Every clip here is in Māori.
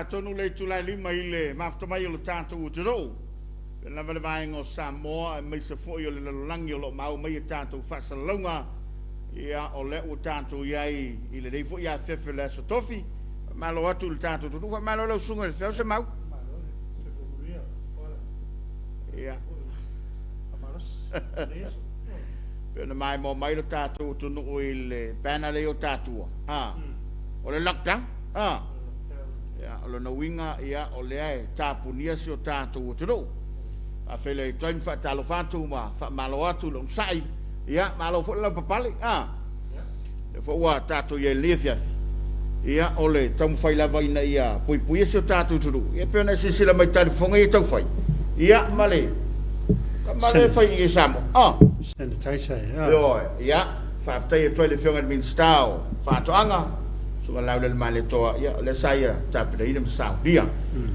tonu le tu la lima ile maftamai lo tanto utero la vale vai ngo Samoa mai se foi le langi lo mau mai tanto fasalonga ia o le o tanto iai ile dei foi ia fefe le so tofi ma lo atu le tanto tu fa ma lo sunga le se mau ia pena mai mo mai lo tanto tu no ile pena le o tatua o le lockdown ya o no winga ia o le ai tapunia si o tanto utero a fele time fa talo fatu ma fa malo atu lo sai ia malo fo la papali le fo wa tatu ye lefia ia ole tam fai la vaina ia pui se tatu turu ia pena se sila mai tali fonga ia tau fai ia male fai ia samo send tai sai yo ia fa tai toi le fonga min stau fa toanga so la le male to ia le sai tapu dei dem sa dia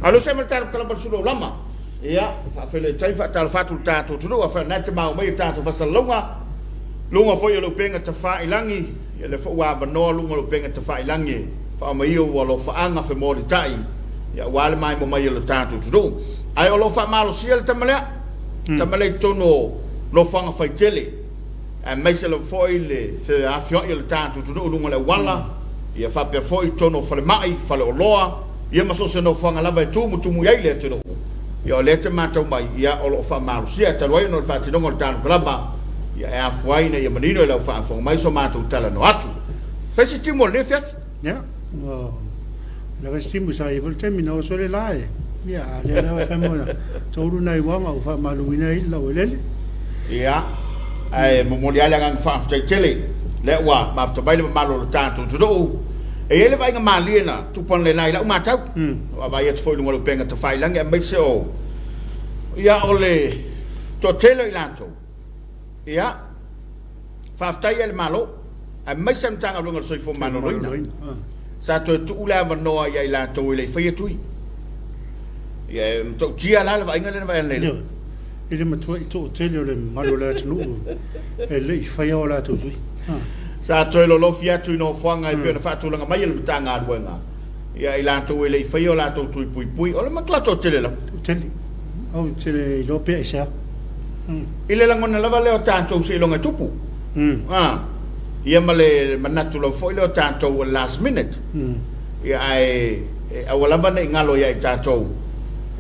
alo se maltar kala Suluaulama ia fa fele tai fa tal fatu tatu turu fa na te mau mai tatu fa salonga lunga foi lo penga te fa ilangi ia le fo wa no lunga lo penga te fa ilangi fa mai o lo fa anga fe mo tai ia wale mai mo mai lo tatu turu ai o lo fa malo siel tamale tono lo fanga fa tele a mai se lo foi le fe Afiafi lo tatu turu lunga le wala ia fa pe foi tono fa le mai fa le loa ia maso se no fanga lava tu mutumu ia le turu ia le te mata mai ia o lo fa malo sia te roi no fa te no tanu klaba ia e afuaina ia manino e lau whaafong mai so mātou tala no atu. Whai si timu le fiaf? Ia, la whai si timu sa i voltemi na o sole lae. Ia, le la whai mona tauru nei wanga o wha maluina i lau e lele. Ia, ai momoli ala ngang whaaftai tele, le ua maafta baile ma malo le tātou tudou. E ele vai nga maliena, tupan le nai lau mātau. Wa vai atu whoi lunga lu penga te whailangi, a mai se o. Ia o le, to telo i lantou. Ia, whaaftai ele malo, a mai samtanga lunga soi fo mano roina. Sa to tu ula vanoa ia i lantou ile whai atui. Ia, mtou tia lala wa inga lena vai anele. Ile matua i to tele o le malo le atunu, e le i whai o la tui. Sa to lo lo fiatu no fanga i pena fatu langa mai le tanga aduenga. Ia i lantou ile i whai o la tui pui, o le makla to tele la. Tele, au tele i lo pia isa. Ile langona lava leo tanto se longa tupu. Ia male manatu lo foi leo tanto last minute. Ia ai awalava nei ngalo ia tanto.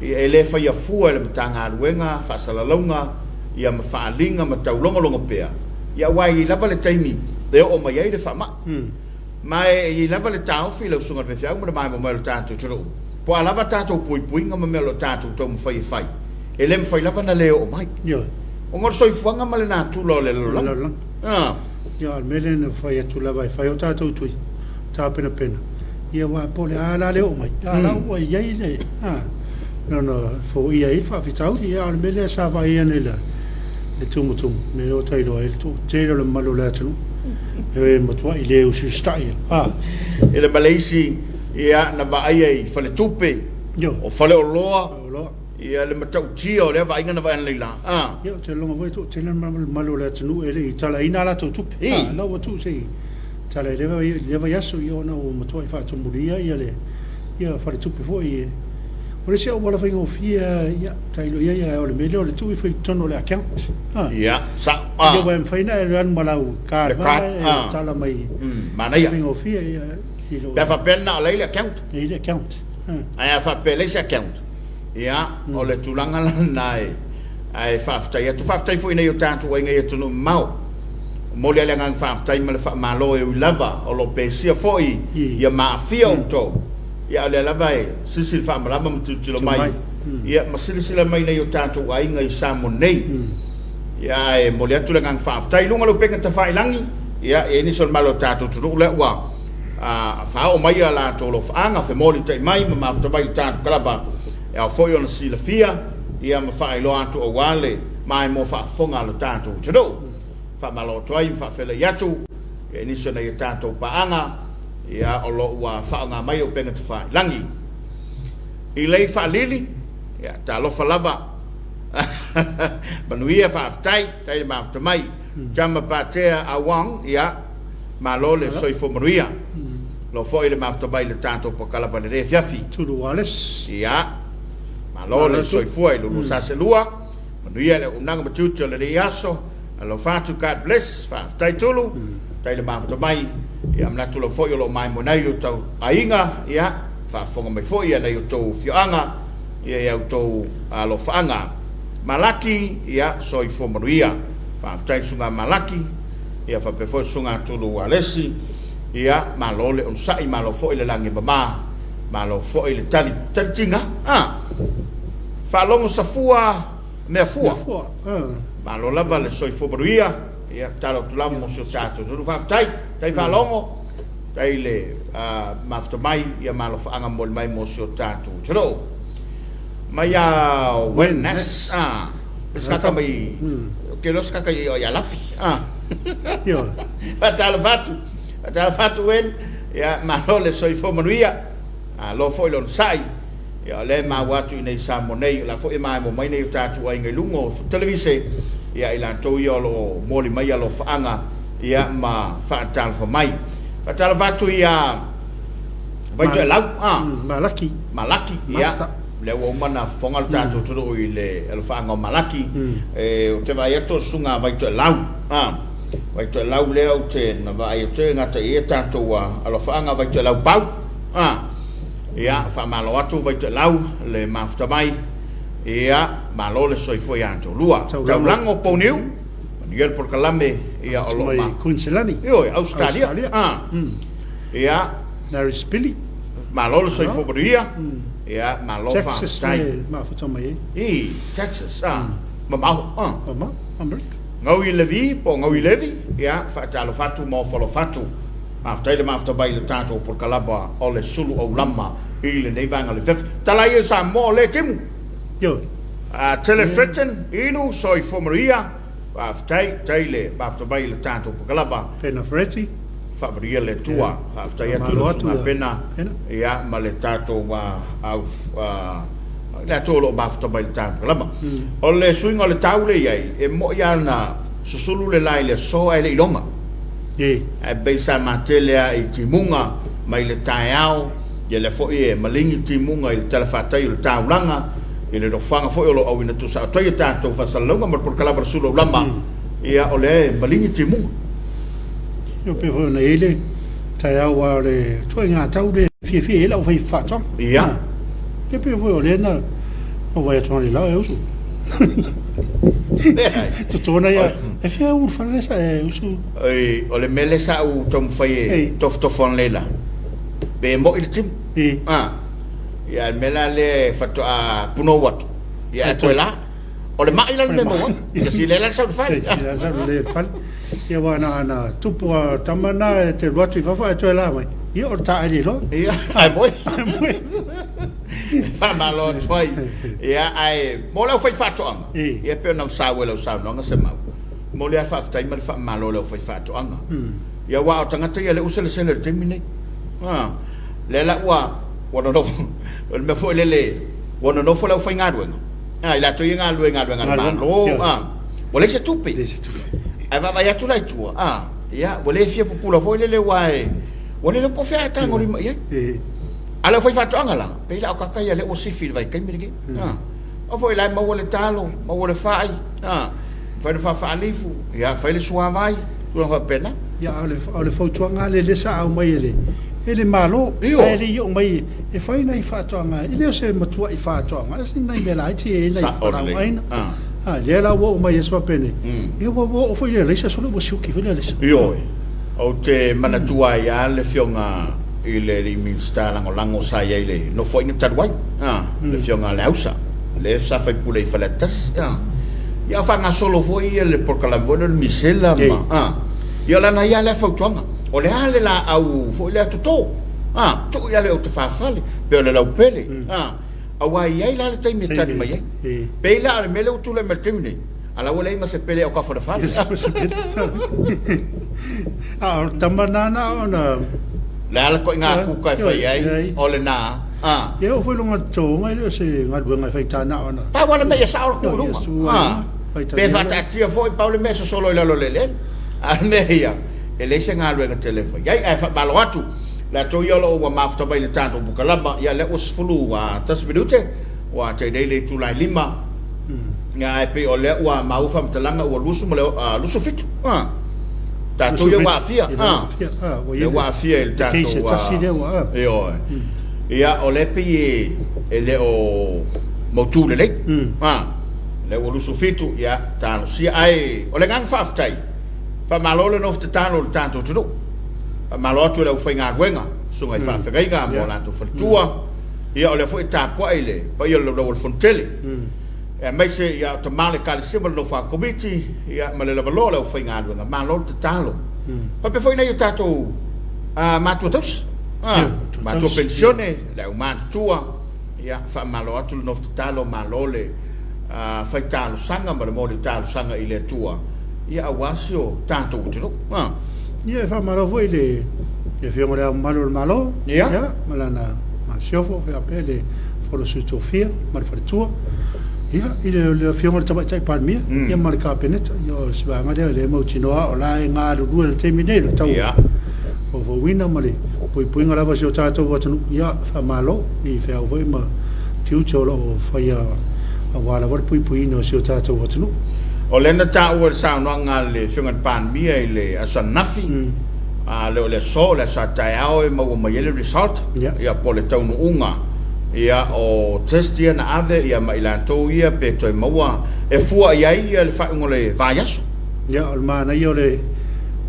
Ia ele fa ia fu ele tanga ruenga fa salalonga ia ma fa linga ma taulonga longa pea. Ia wai lava le taimi de o mai ile fa ma. Mai i lava le tau fi lo sunga fe fiau ma mai mo le tanto tro. Po alava tanto pui nga ma lo tanto to mo fai. Ele me fai lava na leo mai. Ia. O ngor soi fuanga male na tu lo le lo. Ia mele na fai atu la vai fai o tātou tui. Tā pena. Ia wa pole ala leo mai. Ala wa ia ile. No fo ia i fa fitau ia mele sa vai ane la. Le tumu. Me o tai lo ele to. Te lo malo la tu. E matua i leo si stai. Ele Malaysia ia na vai ai fa le tupe. O fa le o loa. Ia le matau tio le vai ngana vai leila. Ia te longa voi to te malo la tunu ele i tala ina la tu tupe. La wa tu sei. Tala le vai aso io na o matua i fa tumuria ia le. Ia fa le tupe foi. O le se o wala fai ngofia ia tailo ia o le mele o le tu i foi tono le account. Ia sa. Ia wa faina e ran malau ka tala mai. Mana ia. Ngofia ia. Ia fa pena le account. Ile account. Ai fa pele se account. Ia, o le tulanga nai ai whaaftai. Tu whaaftai fo ina i o tātou ai ngai atunu mau. Moli ale ngang whaaftai ma le whaamalo e lava o lo pesia fo ia maafia o tō. Ia ale lava e sisili whaamarama mtutilo mai. Ia masilisila mai nei o tātou ai ngai samo nei. Ia e moli atu le ngang whaaftai. Lunga lo penga ta whailangi. Ia e nisol malo tātou turu le ua. Whao mai a la tōlo whaanga fe moli tai mai ma maaftamai tātou kalaba. E foi ona sila fia ia ma fa ilo atu o wale mai mo fa fonga lo tanto tro fa malo toi fa fele yatu e ni sona ia tanto paanga ia o lo wa fa nga mai o penga te fa langi i lei fa lili ia ta lo fa lava manuia fa tai ma afta mai jama patea awang ia malo le soi fo manuia lo fo ile maftabai le tato po kala pa le Afiafi Suluaulama. ia malo le soifua i lulu saselua manuia le unanga matutu le iaso alo fatu God bless fa tai tulu tai le maftabai ia mnatu lo fo yo lo mai monai yo tau ainga ia fa fonga mai fo ia na yo tau fianga ia ya tau alo fanga malaki ia soifo manuia fa tai sunga malaki ia fa pe fo sunga tulu alesi ia malole on sai malo fo ile langi mama malo fo ile tali tinga fa longo safua me fua malo lava le soi fo bruia ia talo tula mo so chato so fa tai fa longo tai le mafta mai ia malo fa anga mol mai mo so tato chlo mai ya wellness ska mai ke los ka ya lapi Yo. Atala fatu wen ya malole soi fo manuia lo fo ilon sai ya le ma watu nei samonei la fo e mai mo mai nei tatu ai ngai lungo televise ya ila to yo lo moli mai lo faanga ya ma fa tal fo mai atala fatu ya vai to lau malaki ya le wo mana fongal tatu to ile el faanga malaki o te vai to sunga vai to lau vai to lau leo te na vai te ngata e tato wa alo faanga vai to lau pau ia fa malo atu vai to lau le mafta mai ia malo le soi foi anto lua tau lango poniu Miguel por Calambe ia o lo ma Queensland io Australia ia Larry Spilly malo le soi foi bria ia malo fa tai ma fa mai Texas ma America ngau i levi po ngau i levi ia fa talo fatu mo folo fatu after the after by the tato por kalaba o le Suluaulama i le nei vanga le fef tala i sa mo le tim yo telefretten inu soi formaria after taile after by the tato por kalaba pena freti Fabriel le tua after ya tu na pena ia ma le tato wa auf la tolo bafta by the tato kalaba o le swing o le taule ai e mo ya na susulu le lai le so ai le ilonga e beisa matelea i timunga mai le taiao ye le fo e malingi timunga il telefata il taulanga ile do fanga fo lo au ina tu sa to yata to fa salonga mar por kala Suluaulama ia ole malingi timunga yo pe fo na ile taiao wa le to nga tau de fi la fa fa chong ia ke pe fo le na o vai to ni la eu su tu na ya e fia ur fa le sa usu ole mele sa u tom fai to fon lela be mo il tim ya mela le fato a puno wat ya to la ole ma ila le mo ya si lela sa fa ya sa le fa ya wa na tu po tamana te wat fa fa to la mai ya o ta ali lo ya ai boy fa malo toi ya ai mo la fai fato anga ya pe na sa we lo sa no nga se ma mo le fa fa mai fa malo lo fai fato anga ya wa tanga te ya le usele se le termine le la wa no me fo le wa no fo la fai ngado la to nga lo malo mo le se tupi ai va ya tu la tu ya mo le fia popula fo le wa le po fa ta ngori ya ala foi fatto angala pe la ka ya le o si fil vai kai mirige o foi la ma wole talo ma wole fai fa fa alifu ya fa le suwa vai tu non va pena ya ale foi tuanga le sa au mai ele malo ele yo mai e fai nei fa tuanga ele se matua i fa tuanga sin nei bela ti nei para mai le la wo mai so pene io wo foi le sa solo bo shuki foi le yo o te manatua ya le fionga ile li minsta lango sa ya ile no foi ni tadwai le fionga le ausa le sa fa pule faletas ya fa nga solo foi le por kala bono misela ma ya la na ya le fa tonga o le ale la au foi le tuto tu ya le o te fa fale pe le la pele awa ya la te mi tani mai pe la me le tu le mertimni ala wala ima se pele o ka fa fale tamanana ona le ala ko nga ku ka fa ai o le na yo foi longa to ngai le se ngat bunga fa tana ona pa wala me sa o ku lunga pe fa ta tria foi pa le meso solo le al me ya ele se nga lo en telefone ai fa balo atu la to ia lo wa mafta bai le tato bukalama ia le usfulu wa tasbidute wa te dele tu lai lima nga pe o le wa maufa mtalanga wa lusu mo lusu fitu tato ia wa afia ia wa afia il tato wa ia o le pe ele o motu le le wa lusu fitu ia tano si ai o le gang faftai fa malole no tano le tato tu malo atu le ufai ngā guenga sunga i whawhirai ngā mo lanto whatua ia o le fwoi Tapua'iga pa ia le rawal fontele e mai se ia ta male kali simbal no wha komiti ia ma le lavalo le ufai ngā guenga malo te talo pa pe fwoi na i tato matua taus matua pensione le au matua ia wha malo atu le nofta talo malo le whai talo sanga ma le mori talo sanga i le tua ia awasio tato utiro ia fa malo foi le fiona le malo ia malana ma siofo fe apele for su tofia mar fartua ia ile fiona taba tai par mia ia mar ka peneta io sva ngade le mo chinoa o la nga ru le terminero tau ia o wina male poi ngala va sio tato wa tanu ia fa malo i fe o voi ma tiu cholo fa ia awala var poi no sio tato wa tanu o lena ta o sa no nga le fiona pan mia ile asa nafi le so le sa tai ao e mo yele result ia pole tau no unga ia o testia na ave ia mai la to ia pe to mo e fua ia ia le fa ngole va yasu ia o mana ia o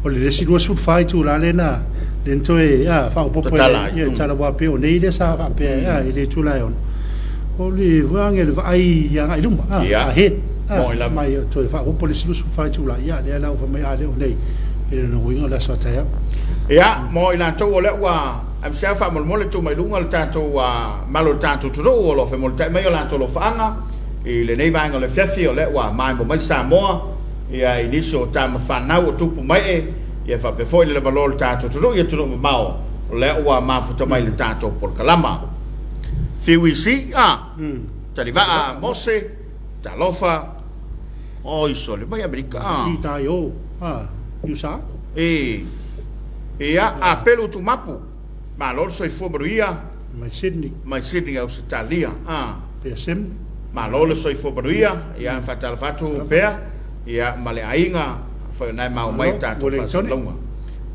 le si duas fai tu la lena dentro e fa un po' ia tala wa pe o nei le sa fa pe ile tu la o le vangel vai ia ai luma he mai to fa o polisi lu fai tu la ia le la fa mai ale o nei ile no winga la so taia ia mo ila to o le wa am sa fa mo le tu mai lunga le tanto wa malo tanto tu o lo fa mo te mai la to lo fanga ile nei vanga le fiafi o le wa mai mo mai Samoa ia iniso tama fa na o tu pu mai ia fa pe foi le valor tanto tu ia tu no mau le wa ma fu to mai le tanto por kalama fiwisi taliva mose talofa oi sole mai america ita yo yusa ia apelo tu mapu ma lor soi fobruia mai Sydney Australia pe sem ma lor soi fobruia ia fatal fatu pea ia male ainga fa na mau mai tatu fa longa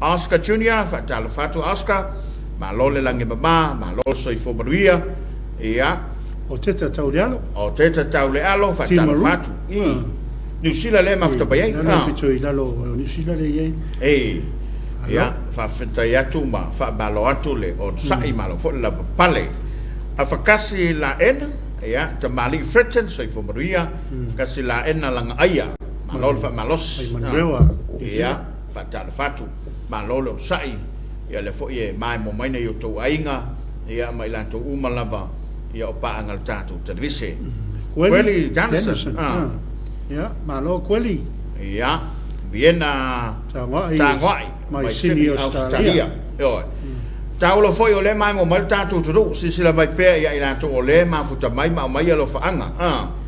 Oscar Junior fatal fatu Oscar ma lor le lange baba ma lor soi fobruia ia o teta tau le alo fatal fatu New Zealand le mafta bai na picho i lalo New Zealand le ia fa feta ya tu ma fa balo atu le o sai malo fo la pale a fakasi la en ia te mali fretten so fo maria fakasi la en la aya malo fa malos ia fatal fatu malo lo sai ia le fo ye mai mo mai na yo to ainga ia mai la to uma lava ia o pa angal tatu televise Quelly Johnson ia malo Quelly ia Viena Tangwai mai Sydney Australia yo taulo foi o le mai mo mal tatu tu si la mai pe ia ila to o le ma futa mai lo faanga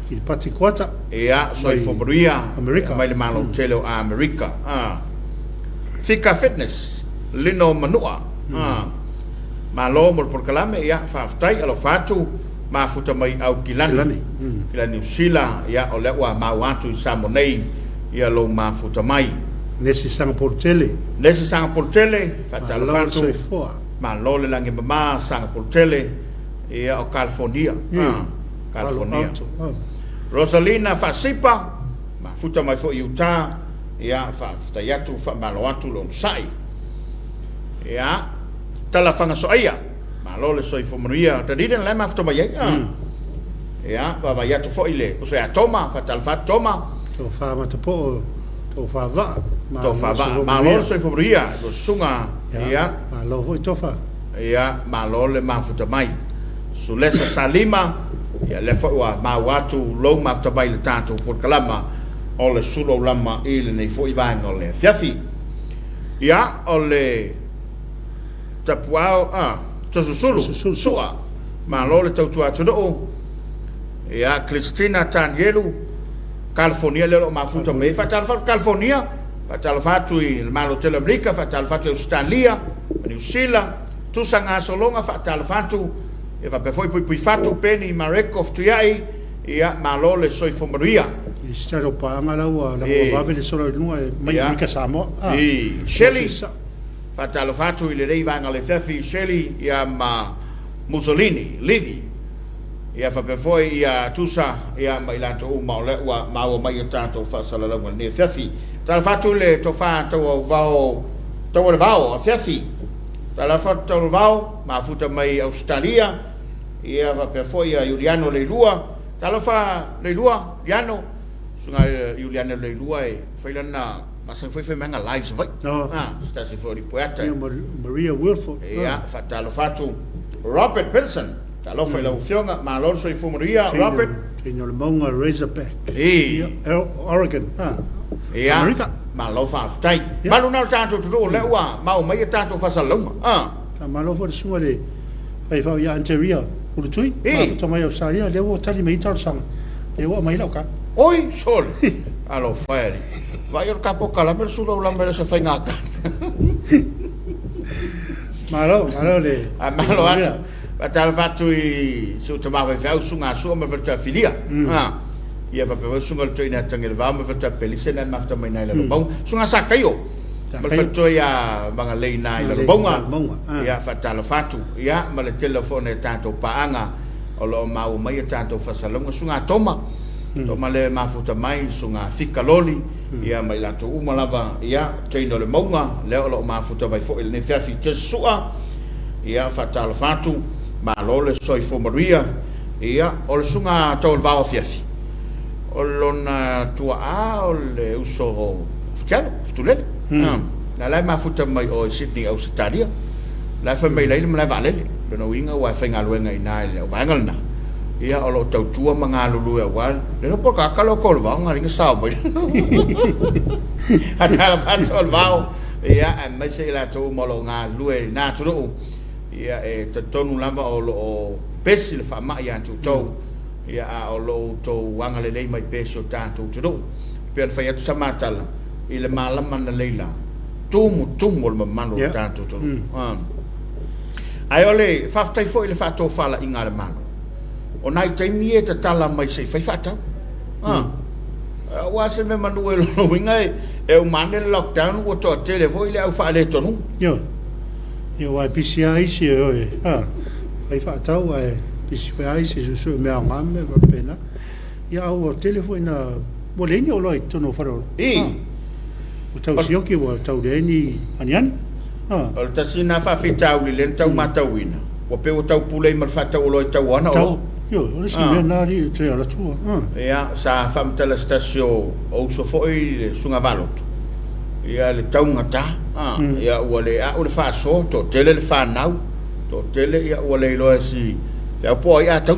il patikwata ia so i fobria America mai le malo telo America Fika Fitness lino manua malo mo por kalame ia fa ftai alo fatu ma futa mai au kilani New Zealand ia o le wa ma watu Samonei ia lo ma futa mai nesi sanga portele fatal fatu ma lo le lange ma sanga portele ia o California Rosalina Fasipa ma futa mai fo Utah ia fa yatu fa malo atu lo sai ia tala fanga so ia ma lo le soi fo maria tadi den la ma futa mai ia va yatu fo ile o sea toma fatal fat toma to fa ma to fa va ma lo soi fo maria lo sunga ia ma lo voi tofa ia ma lo le ma futa mai sulesa salima ia le fo wa ma watu lo ma futa mai le tanto por kalama o le Suluaulama ile nei fo ivanga le Afiafi ia o le Tapua'iga sua ma lo le tau tua tudo ia Christina Tanielu California le ma futa mai fatal fa California fatal fatu i malo tele America fatal fatu Australia New Zealand tu sanga solonga fa tal fatu e va pe foi pui fatu peni marekov tu yai ia malole soi fomaria i staro pa ngala wa la wa vele solo no mai ka Samoa Shelley fa tal fatu ile rei va ngale fefi Shelley ia ma Mussolini Livi ia fa pe foi ia tusa ia mai la to ma le wa ma o mai tanto fa sala la ne fefi tal fatu le to fa to vao Afiafi tal fatu to vao ma futa mai Australia ia va pe foi ia Juliano Leilua tal fa Leilua Juliano sunga Juliano Leilua e foi lana mas foi menga lives vai sta si foi poeta Maria Wilford ia fa tal fatu Robert Peterson tal foi la ufionga ma lor so Maria Robert in your monga Razorback Oregon ia ma lo fa stai ma lo na tanto tu le wa ma o mai tanto fa salonga ma lo for suale ai fa ya anteria ulu tui ma to mai Australia le wo tali mai tal sang le wo mai lo ka oi sol alo fa vai il capo cala per Suluaulama se fa ngaka ma lo le ma lo tal fatu i su te ma fa sunga su ma fa filia ia va pe sunga to ina tangel va ma fa pelisena ma fa mai na lo bom sunga sakayo ma fa to ya banga leina i lo bonga ia fa tal fatu ia ma le telefone tanto paanga o lo ma o mai tanto fa salonga sunga toma le ma futa mai sunga fika loli ia mai la to uma lava ia tendo le monga le o lo ma futa vai fo il ne fiafi te sua ia fa tal fatu ma lo le soi fomaria ia o le sunga to va Afiafi o lona tua o le uso ftialo ftulele la ma futa mai o Sydney Australia la fa mai le ma va le no winga wa fa ngaluenga ina le va ngalna ia o lo tau tua manga lulu e wan le no por ka lo ko va nga ringa sa mai atala patol va ia a mai se la to mo lo nga lue na tu ia e te tonu lava o lo pesil fa ma ia tu to ia o lo to wanga le mai peso tanto tu per fa ia tu samatala ile malama na leila tumu le mano tanto tu ai ole fa tai foi le fa to fala inga le mano o nai te mie te tala mai se fai fata wa se me manu lo winga e o mane lockdown o to tele foi le au fa le tonu yo wa PCI se fai fata wa PCI se so me anga me va pena ya o telefone mo le ni o lo tono faro o tau sioki o tau reni anian o tasina fa fitau le tau matawina o pe o tau pulei mar fata o lo tau ana o yo le si me na ri tre ala tua ia sa fam tele stasio o so foi sunga valot ia le tau ngata ia o le a o le fa so to tele le fa nau to tele ia o le lo si fa po ia tau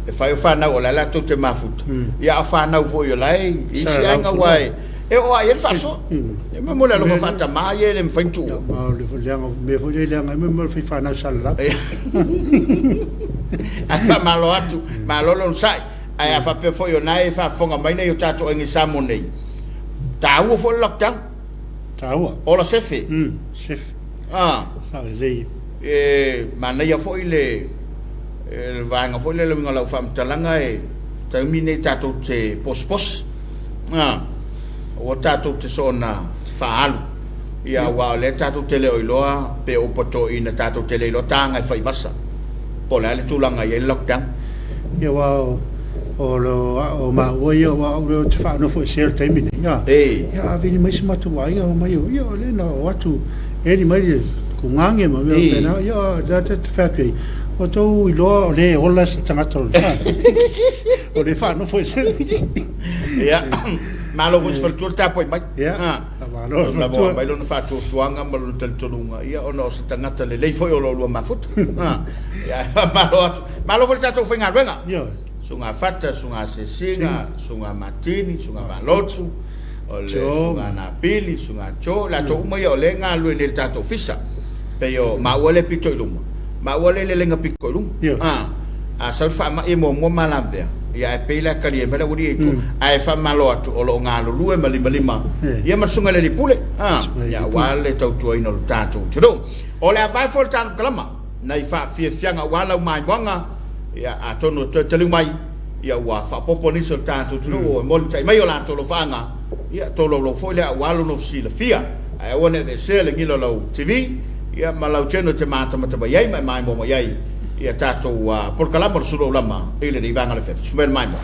e fa nau o la to te mafut ia fa nau vo yo lai i si anga wai e o ai fa so e me mo le lo fa ta ma ye le mfantu ma le fo le me fo le nga me mo fa na sala ata malo lo sai ai fa pe fo yo nai fa fonga mai nei o tato ngi samo nei tau fo lockdown tau o la sefe chef sa le ma nei fo ile vanga fo le ngala fam talanga e termine tato te pos o tato te sona fa alu ia wa le tato te le oiloa pe o poto ina tato te le lo tanga fai masa pola le tulanga ye lockdown ia wa o lo o ma o ia wa o te fa no fo share time ni ia vini mai se matu wa ia mai ia le na o tu e ni mai ku ngange ma me pena ia da te factory o to lo le o la tanga tol o le fa no fo share ia malo vos fal tu tapo mai ma lo mai lo fa tu tuanga ma lo tel tonunga ia ono se tangata le foi o lo mafut ia malo vol tato finga venga sunga fata sunga sesinga sunga matini sunga balotu ole sunga na pili sunga cho la to uma yo le nga lu le tato fisa pe yo ma wole pito iluma ma wole le lenga piko iluma a sa fa ma e mo malambe ia e pela kalia mela uri tu ai fa malo atu o lo ngalo lue malima ia masunga le pule ia wale tau tu ino tatu tudo o le vai fol tan kalama na fa fia fianga wala mai wanga ia atono telu mai ia wa fa poponi so tatu tudo o mol tai mai o la to lo fanga ia to lo foi le walo no si la fia ai wona de sele ngilo lo tv ia malau cheno te mata mata yai mai mo yai ia tato por kalama Suluaulama ile di vanga le fe smel mai mo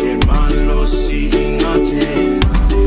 Te malo singa, te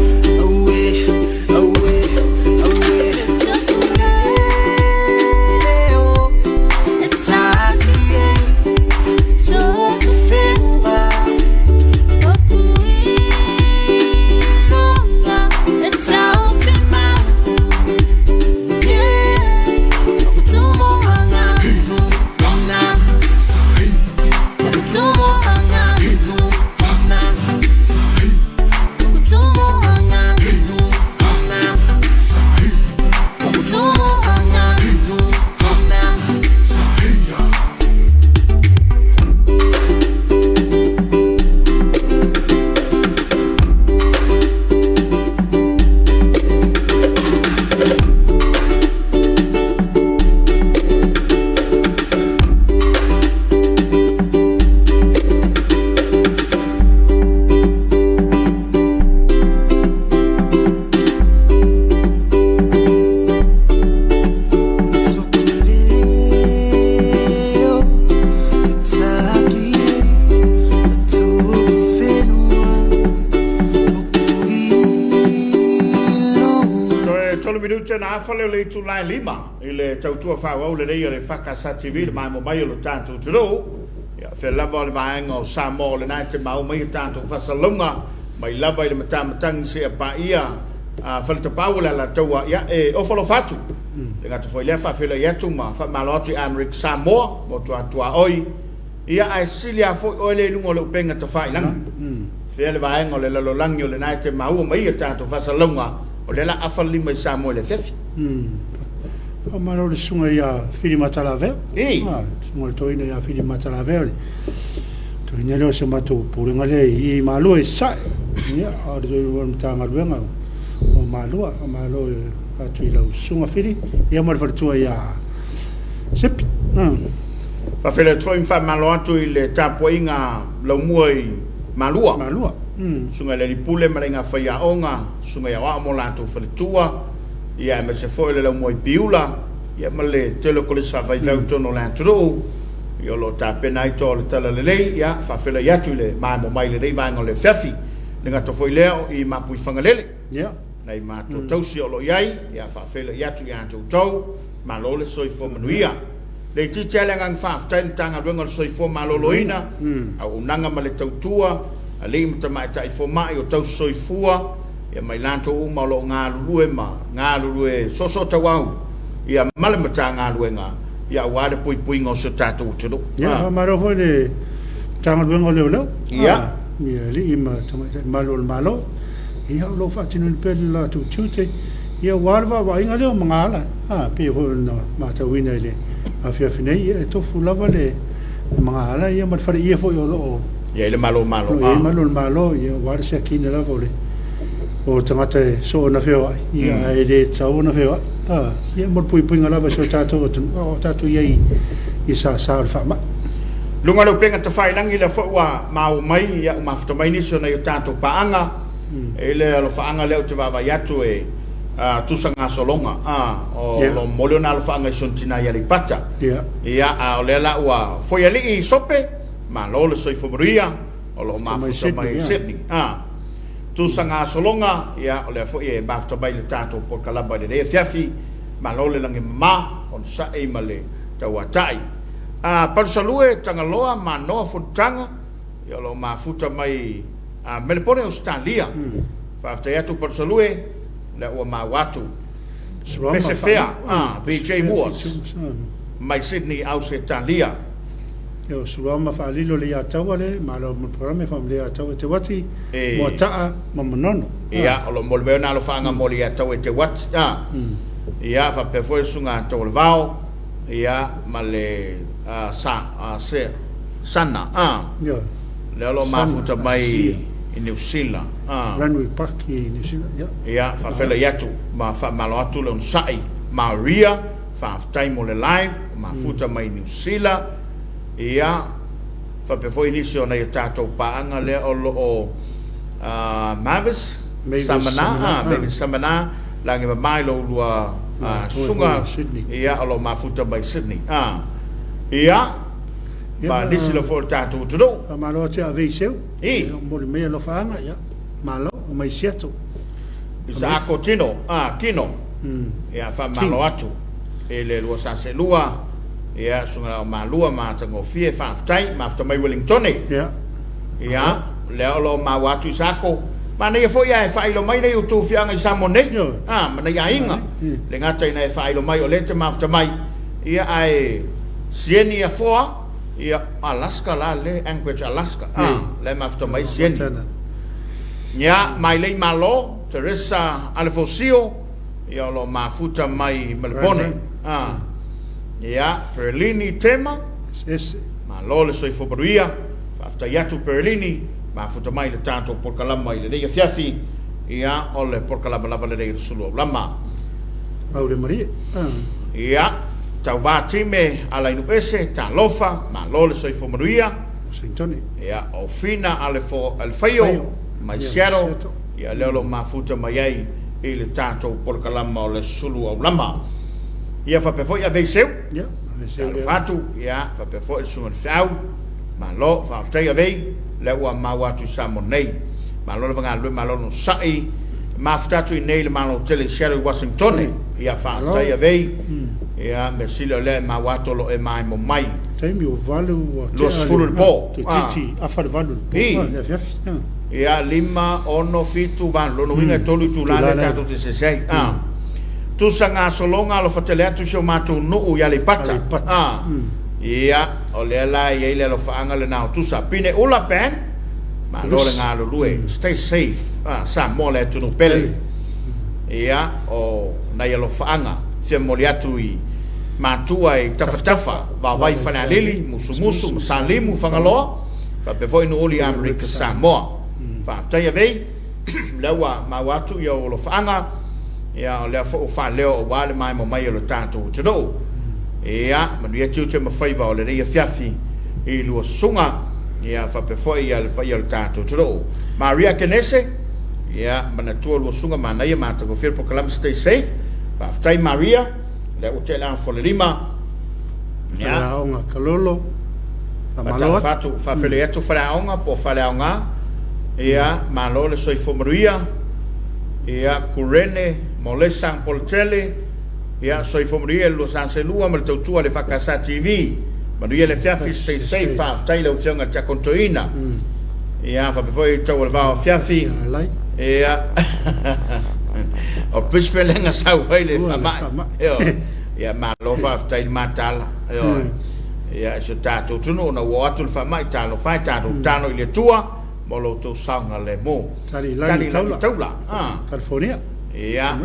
tena afale le tu lai lima ile tautua fa wa le le EFKS TV mai mo mai lo tanto tro ya fe lava le vaenga o Samoa le nai te mau mai tanto fasalonga mai lava le matamatan se pa ia falta paula la taua ya o folo fatu le gato foi le fa fe le yatu ma fa maloti Missionary Samoa mo tua oi ia ai silia foi o le lungo le penga te fai lang fe le vaenga le lo langio le nai te mau mai tanto fasalonga o le la afali mai Samoa le fefi Amaro le sunga ia fili matalave. Sunga toina ia fili matalave. Toina le se mato puringa le I malo e sa. Ia a le o tanga luenga. O malo atu ila sunga fili ia mar fartua ia. Sep. Fa fele toi fa malo atu ile Tapua'iga lo muai malua. Sunga le pule malenga fa ia onga sunga ia wa mo lato fartua. Ia me se foi le mo biula ia male tele ko le sa vai tono la tro io lo tapena I to le tala le ia fa fela ia tu le ma mo mai le vai ngole fefi le gato foi leo I ma pui fangalele ia nei ma to tausi o lo iai ia fa fela ia tu ia to to ma lo le soi fo manuia le ti tele ngang fa tanga lo ngol soi fo ma lo loina au nanga male tautua ali mta mai tai fo mai o tau soi fua ia mai lanto uma lo ngā lulue soso tawau ia male mata ngā luenga ia wale pui ngo so tatou tudu ia maro foi le tanga luenga leo ia li ima malo ia lo fa tinu pe la tu tute ia warva wa inga leo mangala pe ho no mata wina le Afiafi nei e tofu lava le mangala ia mat fare ia foi o lo ia le malo ia war se kina lava le o tangata so na feo ia ele tau na feo ia mo pui ngala so tato tato ia I sa fa ma lunga lo penga te fai langi le wa mau mai ia mafta mai ni so na tato paanga ele lo faanga le te va yatu e tu sanga solonga o lo molio na lo faanga so tina ia li pata ia o le la wa foi ali I sope ma lo le soi fobria o lo mafta mai Sydney tu sanga solonga ia ole fo e bafta bai le tato por kalaba le Afiafi ma lo le langi ma on sa e male tawatai par salue tangaloa ma no futanga ia lo ma futa mai Melbourne Australia fa afta ia tu par salue le o ma watu pese fea BJ Moores mai Sydney Australia Yo Suluaulama fa lilo le atau ale malo mo programa fa le atau te wati mo taa mo monono ia lo mo le na lo fa nga mo le atau te wati ia fa pe foi sunga to le vao ia male se sana yo le lo ma futa mai I New Zealand Runway Park I New Zealand ia fa fela yatu ma fa malo atu le sai Maria fa time mo le live ma futa mai New Zealand ia fa pe foi inisio na tato paanga le o Mavis Samana langi mai lo lua sunga ia lo mafuta by Sydney ia ba disi lo for tato tudo malo te ave seu mo le me lo faanga ia malo mai siato isa kino ia fa malo atu ele lo sa se lua ia sunga malua ma tango fie fa ftai ma fta mai Wellington ia le lo ma watu sako ma ne fo ia fa ilo mai le tu fianga I Samoa ma ne ia inga le ngata ina fa ilo mai o le te ma fta mai ia ai sieni a foa ia Alaska la le Anchorage Alaska le ma fta mai sieni ia mai le malo Teresa Alfosio ia lo ma futa mai Melbourne ia Perlini tema ma lo le soi fobruia afta yatu Perlini ma futa mai le tanto por kalama I le Afiafi ia ole por kalama lava le Suluaulama au le Maria ia tau va time ala inu ese ta lofa ma lo le soi fobruia Washington ia o fina ale fo alfaio mai siaro ia le lo ma futa mai ai I le tanto por kalama o le Suluaulama ia fa pe foi a veiseu fatu ia fa pe foi sunga fau ma lo fa aftai ave le wa ma watu Samonei ma lo vanga lo ma lo no sai ma fatu nei le ma lo tele Sherry Washington ia whaatai a vei, ia me sila le ma watolo e mai mo mai. Taimi o valu Lo sfuru po. Tu titi afa de valu. Afiafi. Ia 5 ono fitu van lo no winga tolu tu la le tato te se tu sanga solonga lo fatele atu so matu no ia le pata ia o le la ia le lo faanga le na tu sa pine ula pen ma lo le nga lo lue stay safe sa mo le tu no pele ia o na ia lo faanga se mo le atu i matua i tafa va vai fana lili musu musalimu fangalo fa pe foi no oli America Samoa fa tai vei lawa ma watu ia o lo faanga ia le fo fa leo o wale mai mo mai lo tanto tudo ia manu ia tu te ma faiva o le ia fiafi i lo sunga ia fa pe foi ia le pa ia lo tanto tudo Maria Kenese ia mana tu lo sunga mana ia mata go fir proclaim stay safe fa tai Maria le o te la fo le lima ia o nga kalolo malo fatu fa fele eto fa onga po fa onga ia malo le soi fomaria ia kurene mole sang poltele ia soi fomaria lo san selua mal tautua le fakasa TV manuia le fiafi stay safe fa taila o fianga ta contoina ia fa foi tau va fiafi ia o pispelenga sa wele fa ma ia malo fa taila matala ia so tato tuno na watu fa mai talo fa tato tano ile tua molo to sanga le mo tali taula California ia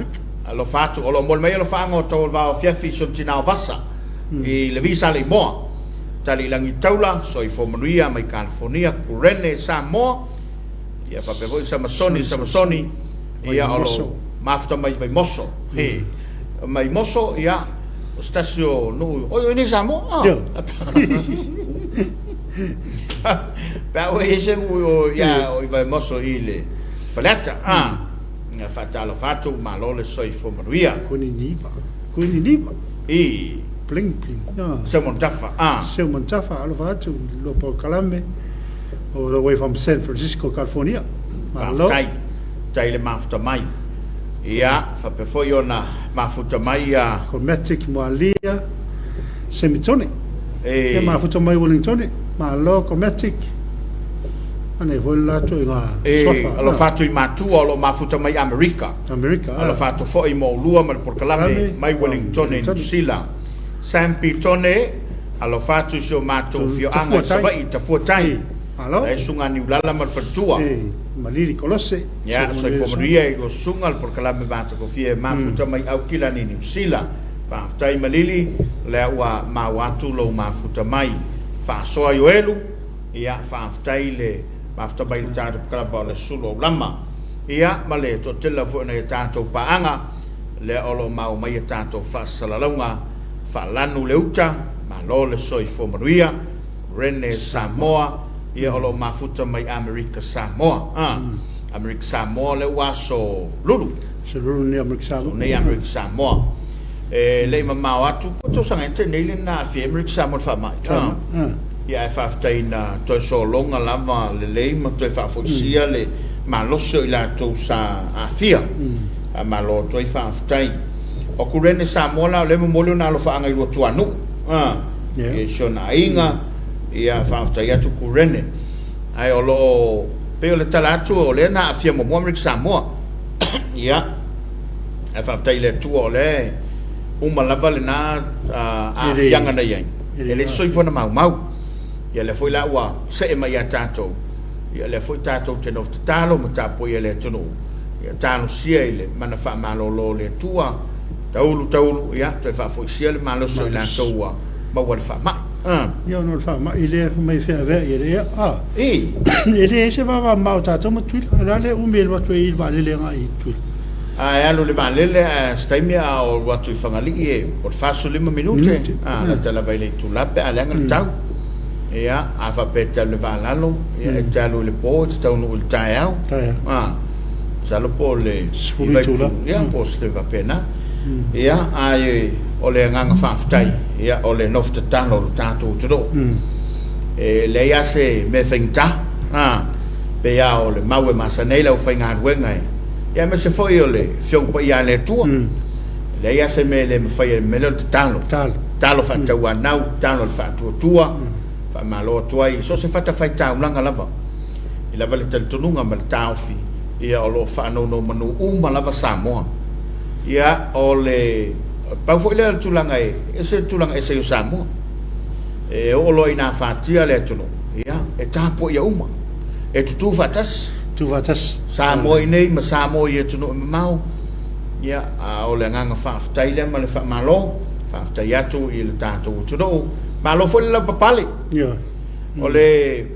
lo fatu o lo mol mai lo fango to va fiafi so tina vasa i le visa le mo tali langi taula so i formaria mai California kurene Samoa ia fa pevo Samasoni ia lo mafta mai vai moso he mai moso ia o stasio no o ni Samoa pa o ese o ya o vai moso ile falata nga fatalo fatu malole soi formaria kuni niba e pling se montafa alo fatu lo po kalame o the way from San Francisco California malo tai le mafta mai ia fa pe foi ona mafuta mai a Komiti Faamisionare semitone e mafuta mai Wellington malo Komiti ane vola to nga sofa alo fatu i matu alo mafuta mai America alo fatu foi mo lua mal por kalame mai Wellington in Sila Sampitone alo fatu so matu fio anga sabai ta futai alo e sunga ni ulala mal fatua malili kolose ya so formaria i lo sunga por kalame matu ko fie mafuta mai au kila ni Sila fa tai malili le wa ma watu lo mafuta mai fa so yoelu ia fa tai le after by the time of the Suluaulama ia male to tela fo na tato paanga le olo mau mai tato fa salalonga fa lanu leuta malo le soi formaria rene Samoa ia olo mafuta mai America Samoa America Samoa le waso lulu ni America Samoa le mama watu to sanga tenele na fi America Samoa fa mai ia fa ftaina to so longa lava le ma to fa fosia le maloso ila to sa afia malo to fa ftai o kurene Samoa le mo na lo fa anga lo tuanu e shona inga ia fa ftai atu kurene ai o lo pe le talatu o le na afia mo America Samoa ia fa ftai le tu o le uma lava le na afia nga na yang ele soi fona mau ia le foi la wa se mai tato ia le foi tato te no talo ma tapo ia le tonu ia tano sia ile mana fa malo lo le tua taulu ia te fa foi sia le malo so la tua ma wa fa ma ia no fa ma ile mai fa ve ile ile se va ma tato ma tu la le umel wa tu il va le ngai tu ia lo le va le stemia o wa tu fangali e por fa so 5 minuti la tela vai le tu la pe ala ngal tau ia afa peta le valalo ia talo le po sta no il taiao salo po le ia po se va pena ia ai o le nganga faftai ia o le nofta tano tato tudo le ia se me fenta pe ia o le mawe masanela o fainga wenga ia me se foi o le fiong pa ia le tua le ia se me le mafai me le talo fa taua nau talo fa tua fa malo tuai so se fata fai tau langa lava I lava le taltonunga ma le taofi ia o lo fa no manu lava Samoa ia o le pau foi le tulanga ese tulanga ese o Samoa e o lo ina fatia le tunu ia e Tapua'iga uma e tu fatas Samoa nei ma Samoa ia tunu mau ia o le nganga fa ftaile ma le fa malo fa ftai atu I le tatu tunu malo foi le papale ia o le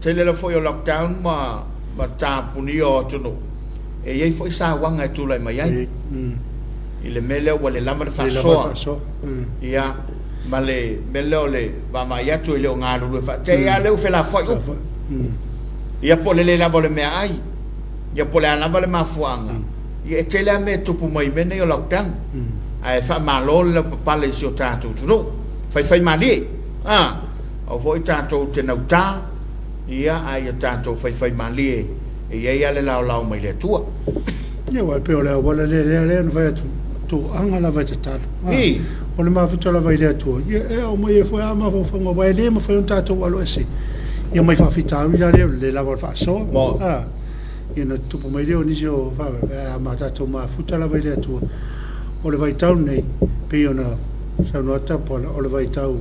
tele le foi o lockdown ma tapuni o tunu e ia foi sa wanga tu le mai ai I le mele o le lama le fa soa ia ma le mele o le va mai atu le o ngalu le fa te ia le o fela foi ia po le lava le mea ai ia po le lava le mafuanga ia tele me tupu mai mene o lockdown ai fa malo le papale si o tatu tunu fai mali o voi tatu te nauta ia ai tatu fai mali e ia le lao mai le tua ia wa pe o le wala le no vai tu anga la vai tatu o le mafito la vai le tua ia o mai foi ama fo ngo vai le mo foi un tatu walo ese ia mai fa fita le lava fa so ia no tupu mai le ni jo fa ma tatu ma futa la vai le tua o le vai tau nei pe ona sa no tapo o le vai tau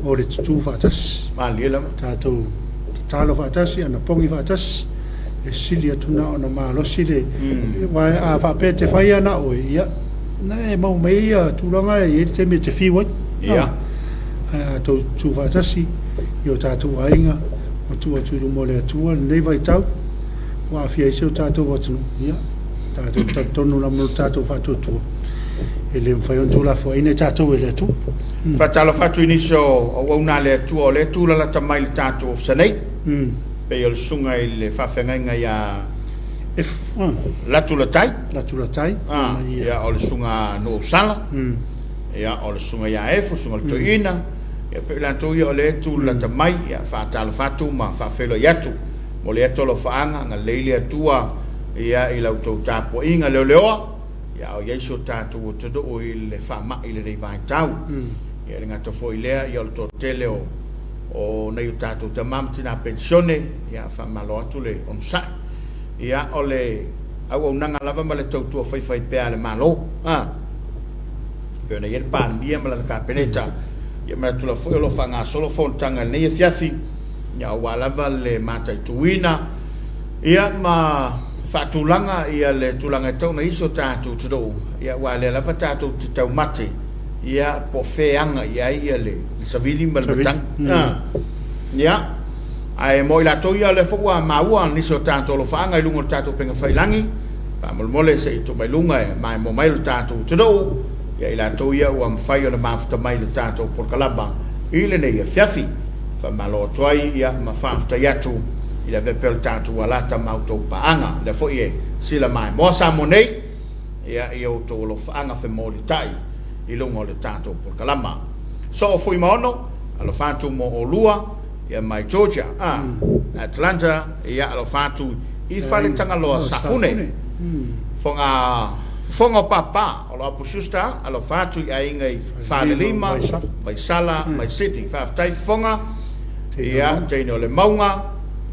o le tu fatas mali la tatu talo fatas ia na pongi fatas e silia tuna ona malo sile vai a fa pete fai ana o ia na e mau mai ia tulanga e te me te fiwa ia to tu fatasi io tatu ainga o tu mo le tu nei vai tau wa fia se tatu watu ia tatu tonu la mo tatu fatu tu ele fai on tu la fo ine tatu ele tu fa talo fatu inicio o una le tu la tamai le tatu of sanei pe il sunga il fa fenga ia la tu la tai ia o le sunga no sala ia o le sunga ia sunga le toina ia pe la tu ia o le tu la tamai ia fa talo fatu ma fa felo yatu mo le to lo faanga nga leile tua ia I la to Tapua'iga leo ia o yeso tatu to do le fa ma ile dei vai tau ia le ngato foi le ia to tele o nei tatu tamam tina pensione ia fa malo atu le on sa ia o le au nanga lava ma le tau fai pe ale malo pe na yer pan bia ma la kapeneta ia ma tu la foi lo fanga solo fontanga nei Afiafi ia wala vale mata tuina ia ma fatulanga ia le tulanga tau na iso tatu tudo ia wale la fatatu tau mate ia po feanga ia le savili malbatang ia ai mo la toia le fo maua ni so tatu lo fanga I lungo tatu penga failangi pa mole se to mai lunga mai mo mai tatu tudo ia la toia o am fai le mafta mai le tatu por kalaba ile ne Afiafi fa malo toai ia ma fafta yatu ila ve pel tatu wala ta mauto paanga le fo ie sila mai mo sa monei ia io to lo fanga fe molitai I lungo le tatu por kalama so foi maono alo fatu mo olua ia mai Georgia Atlanta ia alo fatu I fale tanga lo safune fonga papa alo apususta alo fatu ia ingai fale lima mai sala mai city fa tai fonga ia teino le maunga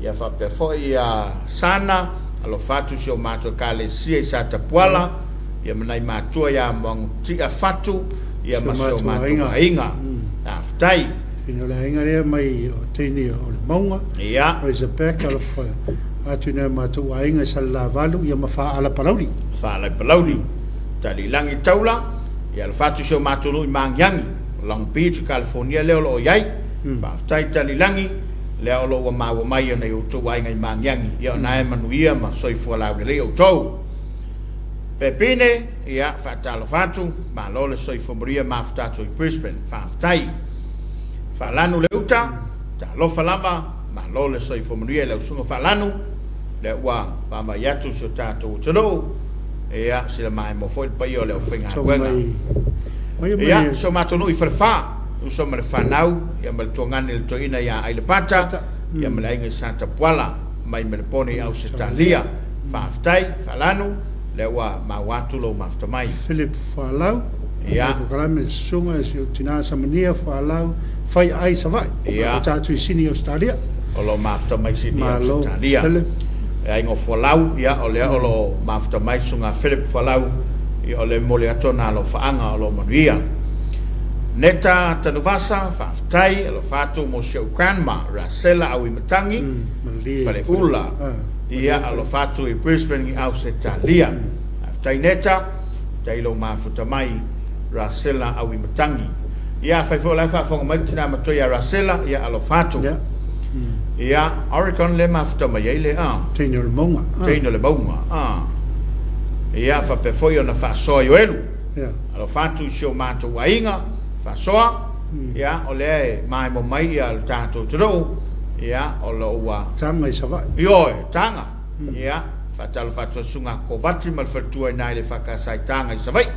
ia fa pe foi ia sana alo fatu sio mato kale sia sa tapuala ia manai matua ia mong tia fatu ia maso matua inga aftai ino la inga rea mai teini o le maunga ia o se pek alo fa atu na matua inga sa la valu ia mafa ala palauri tali langi taula ia al fatu sio matua I mangyang Long Beach California leo lo yai fa aftai tali langi leo lo wa mai na yo to wai ngai mangyang ia na manuia ma soi fu la le o to pepine ia fa talo fatu ma lo le soi fu maria ma fatu I Brisbane fa aftai fa lanu le uta ta lo fa lava ma lo le soi fu maria le sunga fa lanu le wa pa ma yatu so tatu to ia sila mai mo foi pa yo le finga wenga ia so matonu I farfa uso me fanau ia me tongani le toina ia ai le pata ia me lainga Santa Puala mai me poni au Italia fa aftai falanu le wa ma watu lo maftamai Philip Falau Ia. Kalame sunga si tina samania fa lau fai ai savai. Ia. Ta tu sini Australia. O lo mafta mai sini Malo, Australia. Philip. Ia ingo folau ia o le o lo mafta mai sunga Philip folau ia o le mole atona lo faanga o lo manuia. Neta tanuvasa faftai lo fatu mo grandma Rasela au imatangi fale ula ia lo fatu I Brisbane I Australia. Faftai neta tai lo mafuta mai Rasela au imatangi. Ia fai fo la fa fo mai tina matoya Rasela ia lo fatu. Ia Oregon le mafuta mai ile Teino le monga. Teino le monga. Ia fa pe foi ona fa so yoelu. Ia. Lo fatu sio mato wainga fa soa. Ia ole mai mo mai ia tato tro. Ia o lo wa Tanga I savai. Yo tanga. Ia fa talo fatu sunga ko vati mal fatua nai le fa ka sai tanga I savai.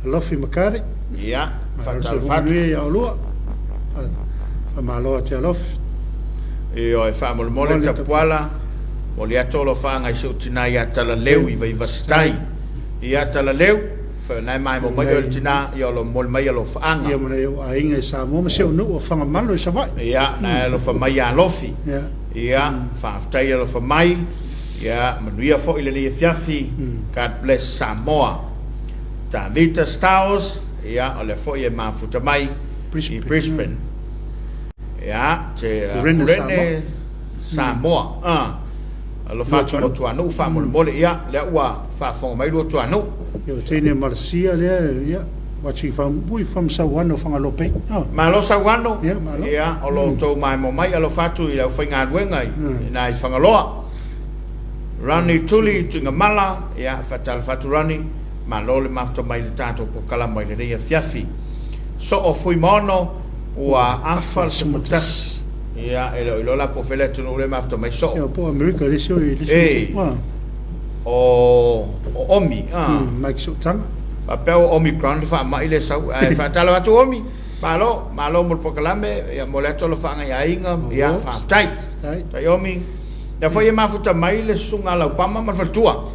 Lofi makari. Ia fa talo Fatu fatu. ia lua. Malo te lofi. Yo e fa mo le tapuala. Mo le atolo fa ngai so tina ia tala leu I vai vastai. Ia tala leu fa nai mai mo mai o tina ia lo mol mai lo fa anga. Ia mo le ainga Samoa se no o fanga malo I savai. Ia na lo fa mai a lofi. Ia. Ia fa aftai lo fa mai. Ia manuia fo ile le Afiafi. God bless Samoa. Ta Vita Stars ia ole fo ia mafuta mai I Brisbane. Ia te Kurene Samoa. Lo fatu lo tuanu fa mo mole ia le ua fa fo mai lo tuanu. Yo tene Marcia le ia. Wachi fam bui fam sa wano fanga lope. Ma lo sa wano. Ia, ma lo. Ia o lo to mai mo mai lo fatu ia fa nga wenga ina I fanga loa. Rani tuli tunga mala ia fatal fatu rani ma lo le mafto mai le tato po kala mai le ia Afiafi. So o fui mono ua afal se futas. Ia elo la po fele tu no le mafto mai so. Ia po America le sio Ei. O omi Mike so tanga. pa pe o omicron fa mai le sa fa talo atu omi malo mo po kala me ia mo le to lo fa nga inga ia fa tai tai omi da foi mafuta mai le sunga la pama ma fatua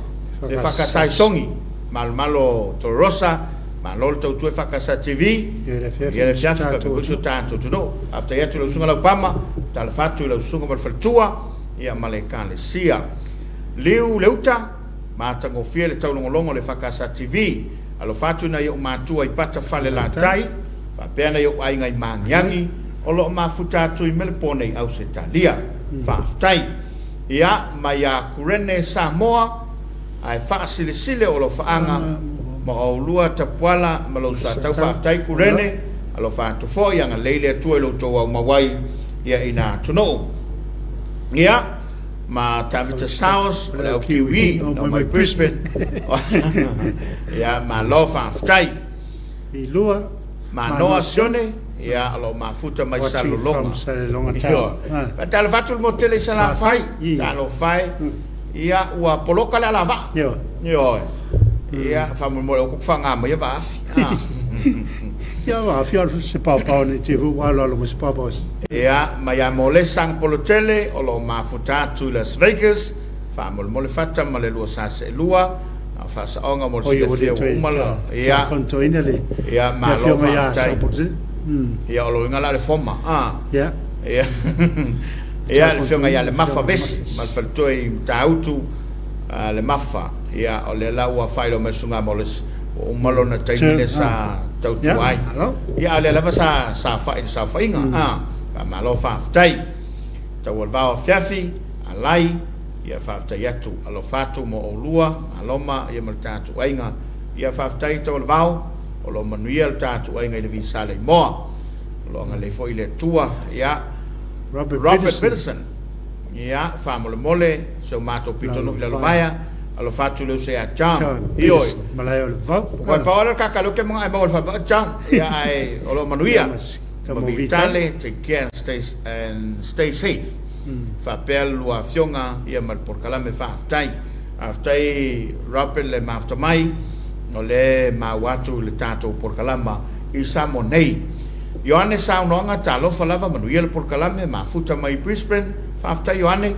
le fa ka sai songi malo to rosa malo to tu fa ka sa TV ia le fiafi fa ko so tanto tu no after ya tu lo sunga la pama tal fatu lo sunga ma fatua ia maleka le sia leuta ma tango fiele tau longo le fa ka sa TV alo fatu na yo matua I pata fale la tai fa pena yo ai ngai mangiangi o lo mafuta tu I Melbourne I Australia fa tai ia maya Kurene Samoa ai fa sile o lo faanga mo o lua tapuala ma lo sa tau fa tai Kurene alo fa tu fo yang leile tu lo to wa mawai ia ina tuno ia ma Tavita South o kiwi no mai Brisbane ia ma lo fa aftai I lua ma no asione ia alo mafuta mai salolonga pa tal fatu mo tele sala fai talo fai ia ua poloka la lava yo ia fa mo ko fanga mo ia va ia va fior se pa ni te hu wala lo mo se pa ia ma ia mo le sang polotele o lo mafuta tu Las Vegas fa mo le fata ma le lua sa se lua fa sa onga mo se le umala ia konto inele ia ma lo fa ia o lo ngala le foma ia ia le fionga ia le mafa besi mal faltoi tautu le mafa ia o le laua failo me sunga mo le umalo na taimile sa tautu ai ia le lava sa fa inga ma lo fa ftai tawal va Afiafi alai ia fa ftai atu alo fatu mo olua aloma ia maltatu ainga ia fa ftai tawal va o lo manuel tatu ainga le visale mo lo nga le foi le tua ia Robert Peterson ia fa mole so mato pito no la vaya alo fatu le se a jam ioi malai le va ko pa ora ka lo ke mo ai mo fa jam ia ai o lo manuia vitale te care stay safe fa per lo afionga ia mal por kala me fa aftai Robert le mafta mai o le ma watu le tato por kalama I Samonei Ioane saunonga talo falava manuia por kalame ma futa mai Brisbane fa aftai Ioane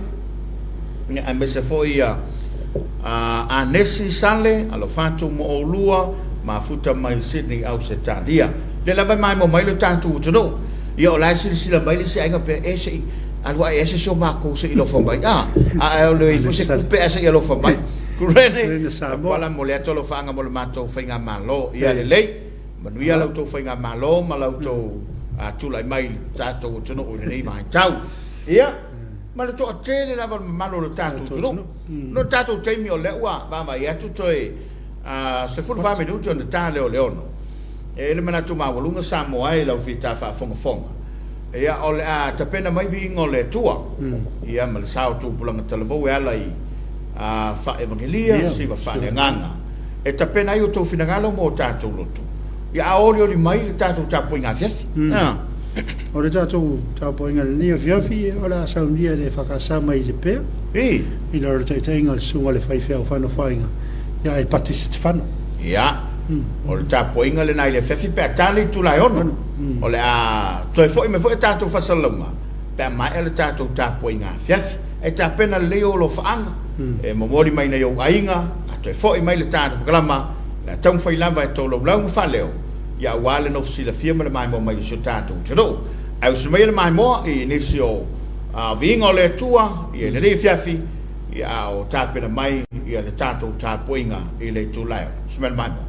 a me se foi a nesi sale alo fatu mo olua mafuta mai Sydney Australia le lava mai mo mai le tatu tudo ia o la sila mai le se ainga pe ese alwa ese so mako se ilo fo mai a le fo se pe ese ilo fo mai kurene wala mo le tolo fanga mo le mato fainga malo ia le lei manuia lau to fainga malo ma lau to tula mai tatu tudo o nei mai tau ia ma le to atele lava malo le tatu tudo no tatu temi o le wa ba mai atu toi se fu fa minuto na tale o leono ele mana tu ma volunga Samoa e lau fita fa fonga ia ole ta pena mai vi ngole tua ia mal sao tu pulang televo ala i fa evangelia si va fa nganga e ta pena io to fina ngalo mo tatu lotu ia olio di mai tatu tapo inga fiasi o le tatu tapo inga ni Afiafi ola sa undia le fakasama i le pe i le tainga le sunga le fai fea fano fainga ia e patisiti fano ia o le tapo inga le nai le fefi pe tali tu la ono o le toi foi me foi tatu fasalama pe mai le tatu tapo inga fiasi e ta pena leo lo faanga e momori mai nei o ainga a toi foi mai le tatu kalama la tau fai lava e tolo lau fa leo ia wale no fsila firma le mai mo mai so tatu tro au se mai le mai mo i inisio vinga le tua i le Afiafi ia o tapena mai ia le tatu tapuinga i le tulai smel mai mo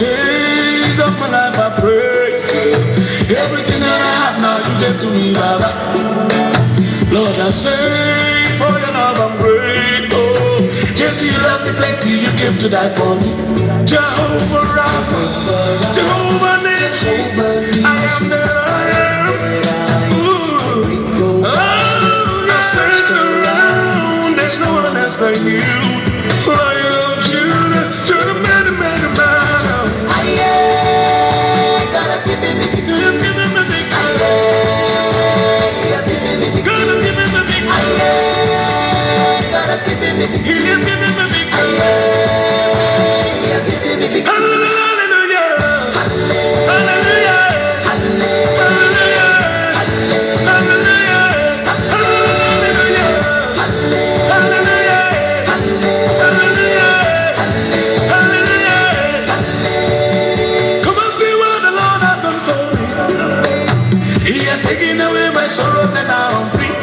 days of my life I praise you. Everything that I have now you gave to me, Baba. Lord, I say for your love I'm grateful. Yes, you love me plenty, you came to die for me. Jehovah Rapha, Jehovah Nissi, I am that I am. Ooh, oh, you search around, there's no one else like you. Lion of Judah, you're the man, the man, the man. God has given me victory. God has given me victory. God has given me victory. God has given me victory. He has given me victory. He has given me victory. Hallelujah. Hallelujah. Hallelujah. Hallelujah. Hallelujah. Hallelujah. Come and see what the Lord has done for me. He has taken away my sorrows and now I'm free.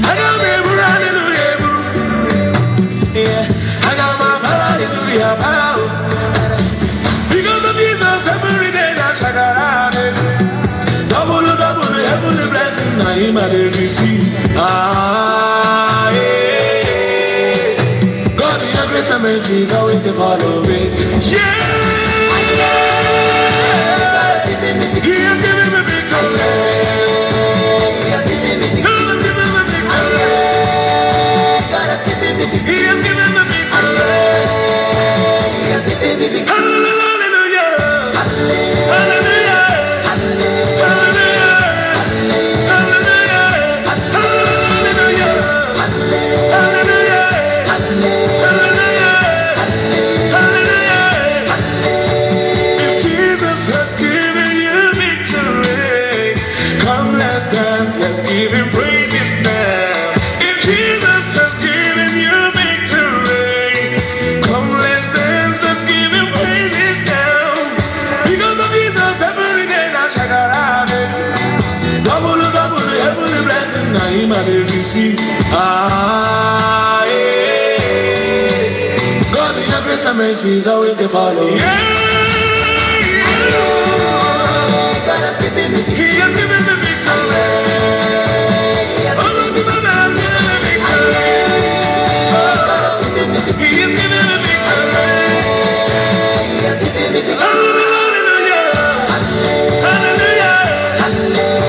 I got my hallelujah, yeah. I got my hallelujah, power. Because of Jesus, every day I check out it. Double, heavenly blessings, now him I did receive. Ah, yeah. God, in your grace and mercy is always to follow me. Yeah. He has given me victory. He has given me victory. God has given me victory. He has given me victory. He has given me victory. Hallelujah. Hallelujah. Hallelujah. Hallelujah. Hallelujah. Hallelujah. If Jesus has given you victory, come let's dance, let's give him praises now. If Jesus has given you victory, come let's dance, let's give him praises now. Because of Jesus, every day I check out it. Double, heavenly blessings, now him I did receive. Ah, yeah. God in your grace and mercy is always to follow. Yeah. God has given me victory. He has given me victory. He has given me victory. He has given me victory. He has given me victory. Hallelujah. Hallelujah.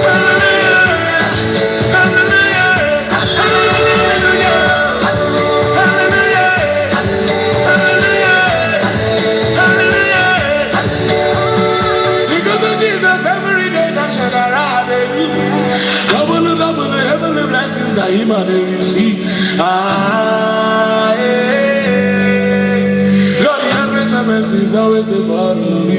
Hallelujah. Hallelujah. Hallelujah. Hallelujah. Because of Jesus, every day that shall arrive, double, heavenly blessings that him and they receive. Ah, yeah. Lord, your grace and mercy is always to follow me.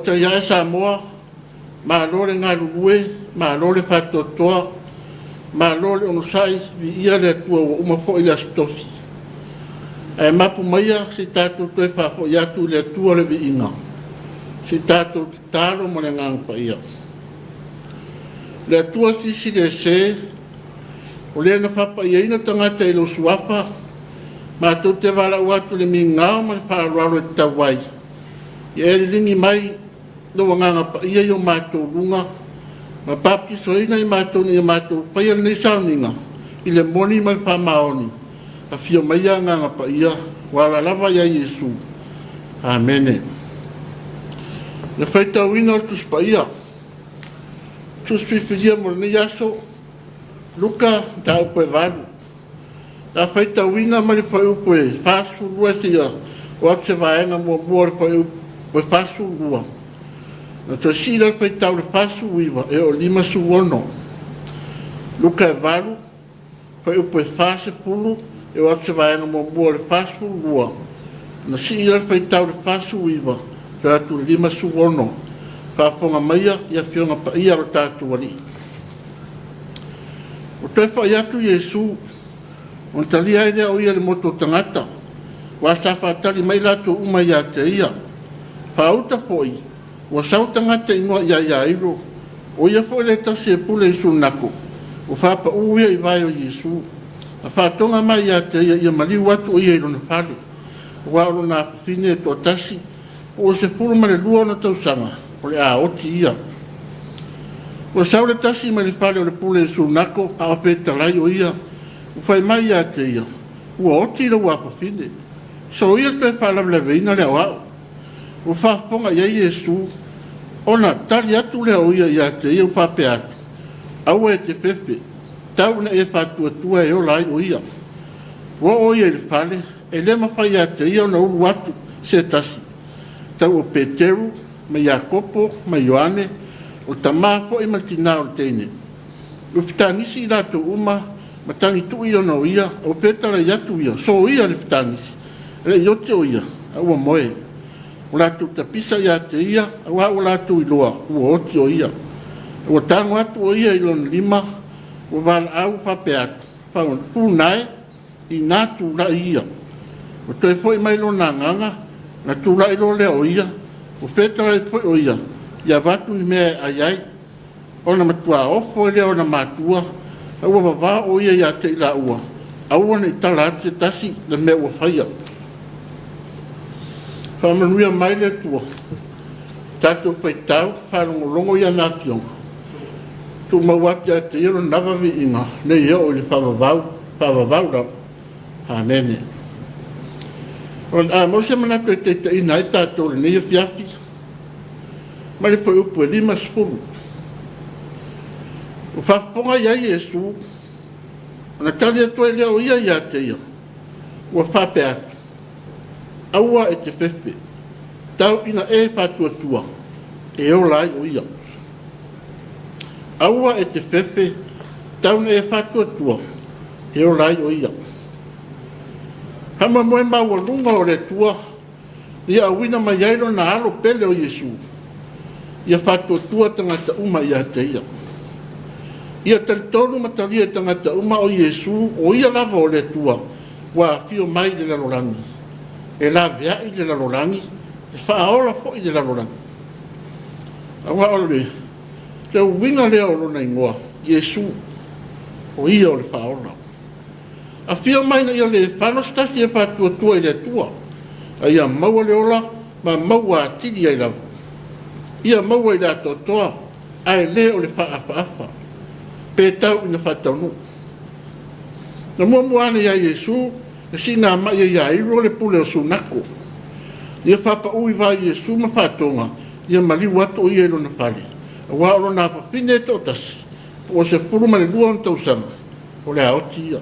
Tapua'iga Samoa, malore ngā rurue, malore whatotoa, malore onusai, vi ia le tua o umafo i astofi. E mapu maia si tātou toi whafo i atu le tua le vi inga. Si tātou tāro mo le ngangpa ia. Le tua sisi le se, o le na whapa ia ina tangata i lo suapa, ma tau te wala uatu le mi ngao ma le whaararo e tawai. I eri lingi mai, no nganga pa ia i o mātou runga, ma papi soina i mātou ni i mātou paia nei sauninga, i le moni ma le pamaoni, a fio maia nganga pa ia, wala lava ia Yesu. Amene. Le whaita wina o tus pa ia, tus pipiria mo le yaso, luka da upe valu. La whaita wina ma le whai upe, pasu rua sia, o atu se vaenga mua mua le whai upe pasu rua. Na to sila pe tau le pasu wiwa e o lima su ono. Luka e valu, pe upe fase pulu e o atu vaenga mo mua le pasu rua. Na sila pe tau le pasu wiwa e atu lima su ono. Paponga maia ia fionga pa ia ro tatu wali. O te pa iatu Yesu, on talia ide o ia le moto tangata. Wasa fatali mai latu uma ia te ia. Pauta foi. Wa sautanga te ingoa ia iro. O ia fo le tasi e pule isu nako. O whapa uia i vai o Yesu. A whatonga mai ia te ia mali watu o ia iro na whale. Wa oro na whine to tasi. O se pulu mare lua na tausanga. O le a oti ia. O saure tasi mali whale o le pule isu nako. A o peta lai o ia. O whai mai ia te ia. Ua oti la wapa whine. So ia te whalawle veina le au. O whaponga ia Yesu, ona tali atu leo ia te ia upape atu. Aua e te pepe, tau na e whatua tua e o lai o ia. O ia le whale, e le mawhai ia te ia ona uru atu se tasi. Tau o Peteru, ma Iakopo, ma Ioane, o tamafo e matina o teine. O whitangisi i lato uma, ma tangi tu ia ona o ia, o petala i atu ia, so o ia le whitangisi. E iote o ia, aua moe. O latu tapisa ia te ia, awa o latu i loa, ua oti o ia. Ua tango atu o ia i lona lima, ua wala au whape atu. Whaon pūnae, i nā tūla i ia. O toi foi mai lona nganga, na tūla i lo lea o ia, o whetara i foi o ia, ia watu ni mea ai ai. O na matua ofo i lea o na matua, aua wawa o ia ia te ila ua. Aua na i tala atu se tasi, na mea ua whaia. Whamanuia mai le tua. Tātou whaitau, whanongolongo ia nā kionga. Tu mawati a te iro nawa vi inga, nei ea o li whawawau rau. Amene. O a mose manako e te ina e tātou le nei Afiafi. Ma le poi upu e lima spuru. O whaponga ia Yesu, na tali atua e leo ia te ia. Ua whape atu. Aua e te pepe, tau ina e patuatua, e o lai o ia. Aua e te pepe, tau na e patuatua, e o lai o ia. Hama moe maua lunga o le tua, ia awina mai ailo na alo pele o Yesu. Ia patuatua tangata uma ia te ia. Ia talitonu matalia tangata uma o Yesu, o ia lava o le tua, wa fio mai le lalorangi. E la vea i le lalorangi, e whaaora fo i le lalorangi. Awa ole, te winga lea o lona ingoa, Yesu, o ia o le whaaora. A whia maina ia le whanostasi e whatua tua i le tua, a ia maua le ola, ma maua atiri ai lau. Ia maua i la totoa, a e le o le whaafa, pe tau ina whataunu. Na mua ane ia Yesu, e si ngā mai ia iro le pule o sunako. Ia whapa ui vai Yesu ma whatonga, ia mali watu o ia ilo na whale. A wāoro nā papine e tōtasi, o se puru mani lua on tausanga, o le aoti ia.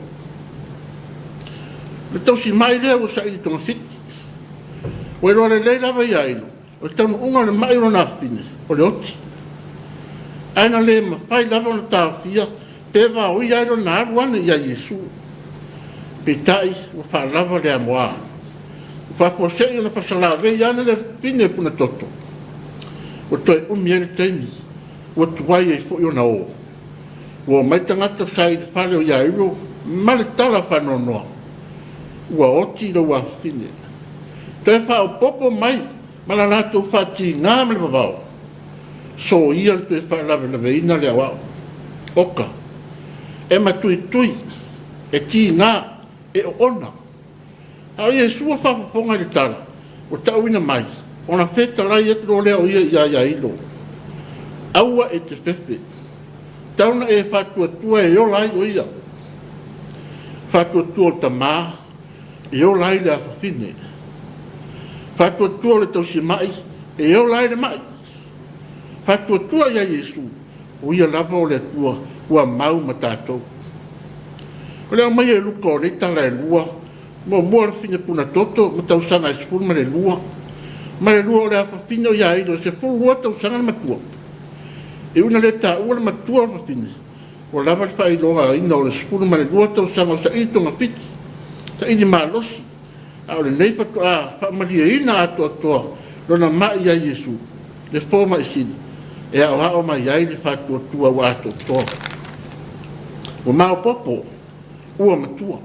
Le tausi mai lea o sa ili tonga fiti. O ilo le leila vai ailo, o tanu unga le mai ilo nā papine, o le oti. Aina le ma whai lava na tāwhia, pewa o ia ilo nā aruane ia Yesu. Petai o whalava le amoa. O whaposei na pasalave i ana le pine puna toto. o toi umiere teini, o tuai e fo iona o. Ua mai tangata sai de pale o iairo, male tala whanonoa. Ua oti lo wa fine. Toi whao popo mai, mala nato whati ngā mele mawao. So ia toi wha lawe lawe ina lea wao. Oka, e matui tui, e ti ngā, e o ona. Hau ia sua whapaponga le tala, o tau ina mai, ona wheta rai etu lo leo ia ilo. Aua e te whepe. Tauna e whatuatua e o lai o ia. Whatuatua o ta maa, e o lai le awhawhine. Whatuatua le tausi mai, e o lai le mai. Whatuatua ia Yesu, o ia lava o le tua, ua mau ma tātou. O leo mai e luka o reita la e lua, mua le whine puna toto, ma tausanga e sepulu ma le lua. Ma le lua o le awhawhine o ia ilo, se fulu lua tausanga le matua. E una le ta ua le matua o mawhine. O lava le whailoa ina o le sepulu ma le lua tausanga o sa itonga piti. Sa ini malosi. A o le nei patu a whaamalia ina ato atoa, lona mai ia Yesu, le fōma isini. E a o mai ai le whatua tua wa ato atoa. O mao popo, ua matua.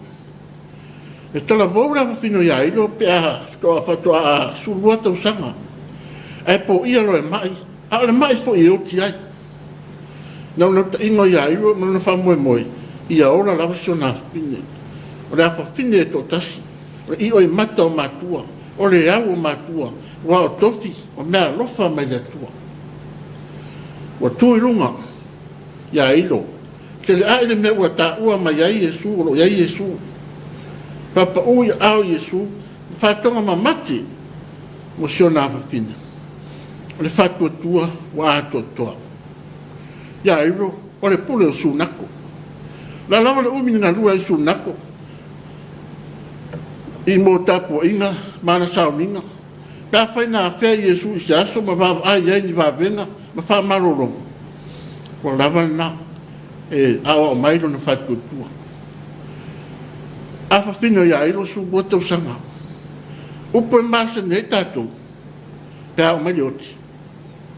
E tala voura mawhino ia ilo pe a toa whatua a surua tausanga. E po ia lo e mai, a le mai po i oti ai. Nau na ingo ia ilo, ma na whamoe moe, ia ora lava sio na whine. O le apa whine e tō tasi, o le i oi mata o matua, o le au o matua, wa o tofi, o mea lofa mai le atua. Wa tui runga, ia ilo, te le aile mea ua ta ua mai ai Yesu, o lo iai Yesu. Papa ui au Yesu, whatonga ma mati, mo sio na apa whine. O le whatua tua, wa ato toa. Ia iro, o le pule o sunako. La lama le umi nga lua i sunako. I mo Tapua'iga, mana sauninga. Pea whaina a whea Yesu i se aso, ma wā ai ai ni wāwenga, ma wha marorong. Ko lava na, e awa o mailo na whatuatua. A whawhino ia iro su bua tau sanga. Upo e masa ne tātou, pea o maili oti.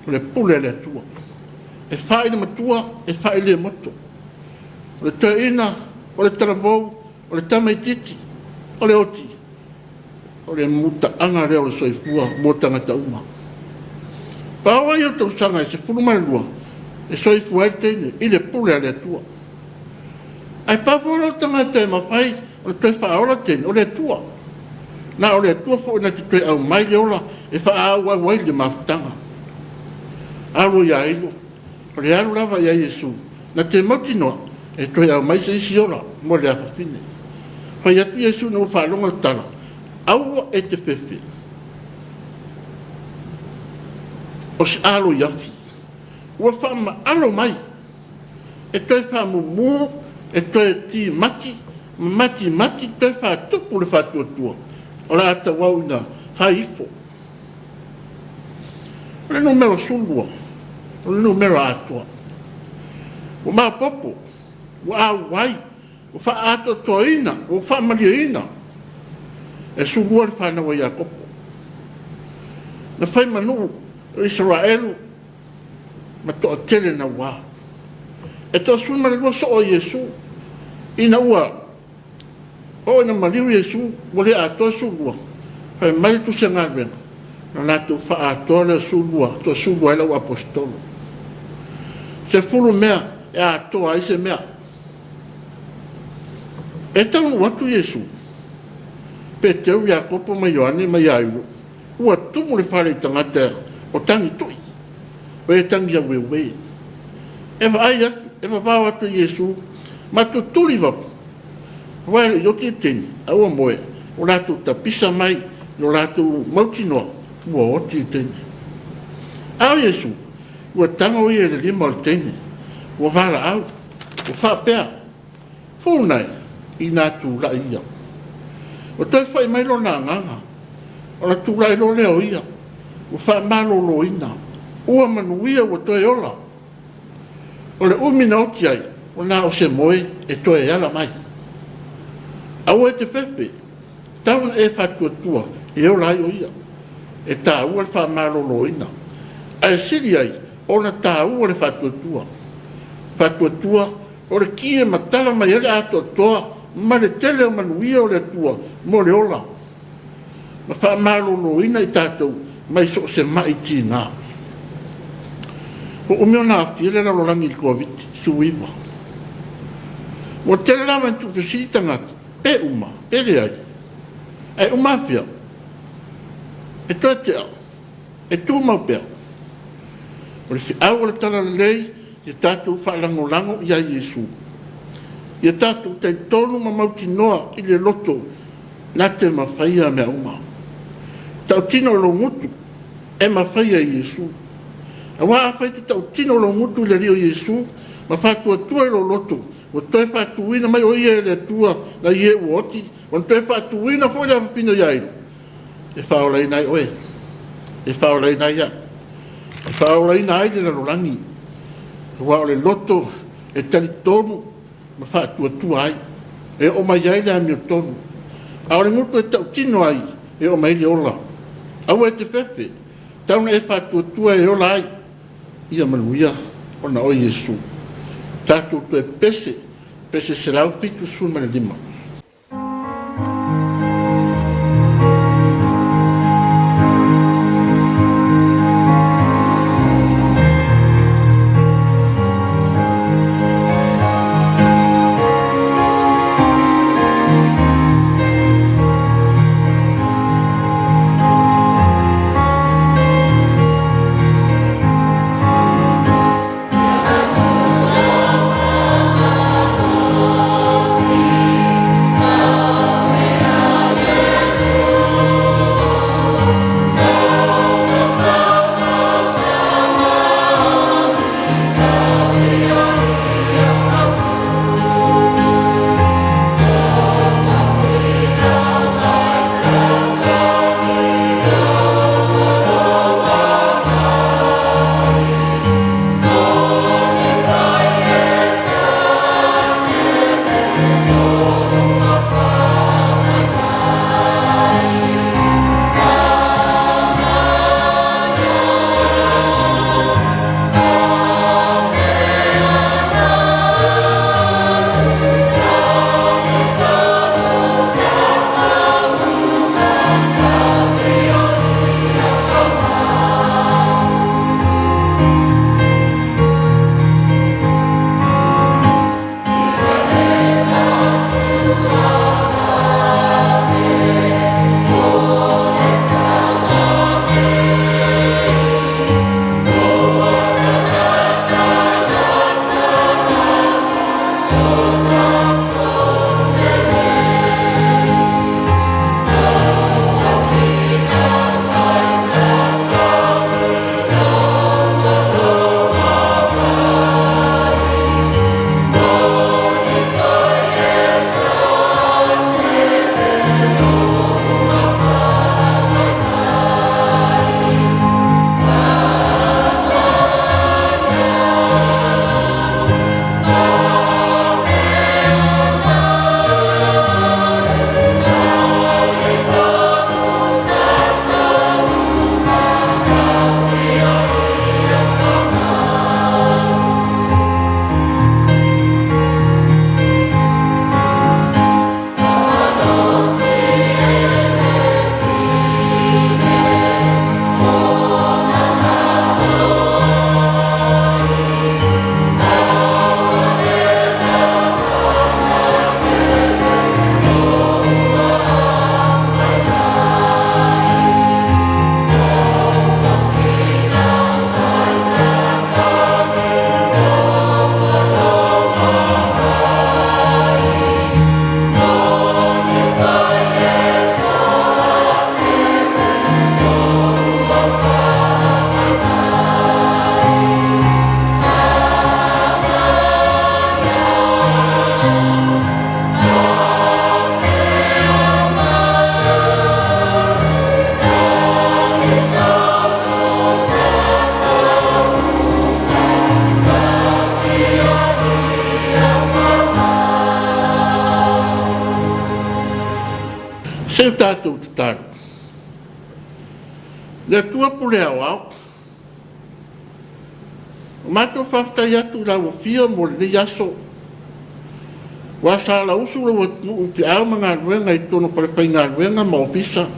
O le pule le atua. E whae le matua, e whae le moto. O le taina, o le taravou, o le tamaititi, o le oti. O le muta anga reo le soifua, mo tangata uma. Pawa i o tau sanga e se puluma le lua, e soifua e teine, i le pule le atua. Ai pawara o tangata e mawhai, o le toi whaola teine, o le atua. Na o le atua fo ina te toi au mai le ola, e wha au wai le mawhtanga. Alo ia ilo. O le alu lava ia Yesu, na te moti noa, e toi au mai se isi ora, mo le awhawhine. Whai atu Yesu na whaalonga le tala, aua e te whewhi. O se alo iafi, ua whaama alo mai, e toi whaamumu, e toi ti mati, mati, toi whaatupu le whaatuatua, o la ata wau ina haifo. O le numero sulua, o le numero atua. O maa popo, o awai, o wha ato toina, o wha mariaina. E sulua le whanawa ia kopo. Na whai manu o Israelu, ma toa tele na wā. E toa sui mara lua so o Yesu, ina ua, o ina mariu Yesu, wale atoa sulua. Whai maritu se ngāwenga, na nātu wha atoa le sulua, toa sulua ila o apostolo. Se fulu mea, e atoa ai se mea. E tau watu Yesu, pe teu ia kopo mai Ioane mai aiu, ua tumu le whare tangata o tangi tui, o e tangi a wewe. E wa ai atu, e wa wā watu Yesu, ma tu tuli wapu, waere yoki e teni, aua moe, o rātu tapisa mai, o rātu mautinoa, ua oti e teni. Au Yesu, ua tanga oi e le lima o le teni, ua wala au, ua wha pea, fūnai, i nā tūra ia. O toi whai mai lo nā nganga, o la tūra i lo leo ia, ua wha malo lo ina, ua manuia ua toi ola. O le umina oti ai, o nā o se moe e toi ala mai. Aua e te pepe, tauna e whatuatua, e ola ai o ia, e tā ua le wha malo lo ina. ai siri ai ona tāua le whatuatua o le kia matala mai ele ato toa ma le tele o manuia o le atua mo le ola ma whaamāloloina i tātou mai so se mai tina o umeo nā whiele na lorangi i COVID suiwa mo tele la man tu pesita ngata e uma e le ai umafia e toa te au e tū mau pēr o le si au le tala lei i tātou whaalangolango i a Iesu i tātou te tonu ma mauti noa i le loto na te mawhaia mea uma tau tino lo ngutu e mawhaia i Iesu a waa awhai te tau tino lo ngutu le rio Iesu ma whātua tua lo loto o toi whātuina mai o ia le tua na ie uoti o toi whātuina fo le awhapino iai e whaolai nai oe e whaolai nai ia e whaolai nai le narorangi wa o le loto e tali tonu ma whātua tua ai e o mai ai le amio tonu a o le ngutu e tau tino ai e o mai le ola au e te pepe tauna e whātua tua e ola ai ia manuia o na o Iesu tātou tu e pese se lau pitu sun mana lima. se tātou te tāru. Le tua pule au au, Mato whaftai atu la wafia mo le yaso. Wa sa la usu le watu upi au mga ruenga i tono parepai ngā ruenga ma opisa.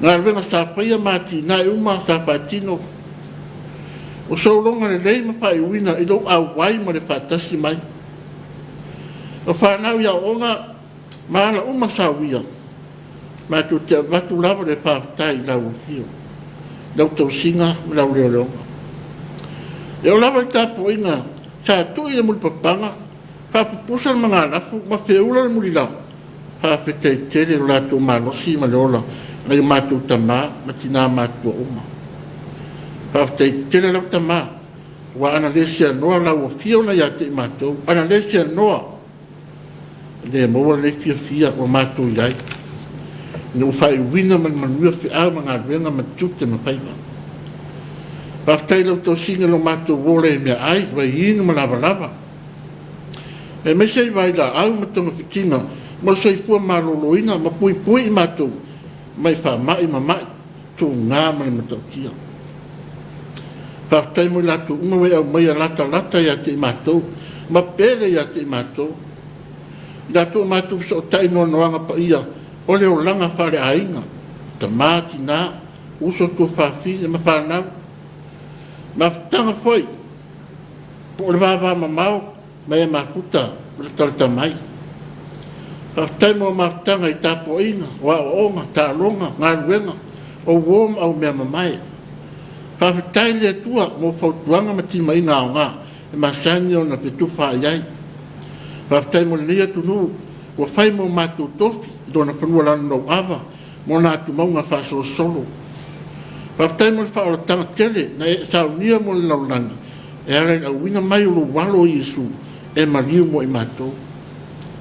Ngā ruenga sa paia mati na uma sa patino. O saulonga le lei ma pai uina i lo au wai ma le patasi mai. O whanau ia onga maana uma sa uia. Matu te watu lava le whaftai la wafio. Lau tau singa lau leo leonga. E o lava i Tapua'iga sa tui le muli papanga, whapupusan mga alafu, ma whieula le muli lau. Whapetei tere o lātou malosi ma leola, na i mātou tamā, ma tina mātua uma. Whapetei tere lau tamā, wa ana lesia noa lau a whio na ia te i mātou, ana lesia noa, le maua le fia o mātou iai. Nau whai wina man manua whia mga ruenga ma tute ma whaiwa. Paftai lau tau singa lo mātou wole e mea ai, wai inga ma lava lava. E me sei vai la au ma tonga pitina, ma sei fua ma loloina, ma pui pui i mātou, mai wha mai ma mai, tō ngā ma le matau kia. Paftai mo i lātou unga wei au mai a lata ia te i mātou, ma pere ia te i mātou. Lātou mātou so tai no noanga pa ia, o leo langa whare ainga, ta māti nā, uso tō whawhi e ma whanau. Ma tanga foi, po le vava mamau, mai e makuta, le tarata mai. Pa taimo ma tanga i Tapua'iga, wa onga, ta longa, ngā ruenga, o wom au mea mamai. Pa tai le tua, mo fautuanga ma tima inga o ngā, e masani o na petufa iai. Pa taimo le lia tunu, wa fai mo mātou tofi, dona panua lana no ava, mo nā tu maunga whaso solo. Paftai mo whaora tanga tele, na e saunia mo le laulangi, e arai au wina mai ulu walo Yesu, e mariu mo i mātou.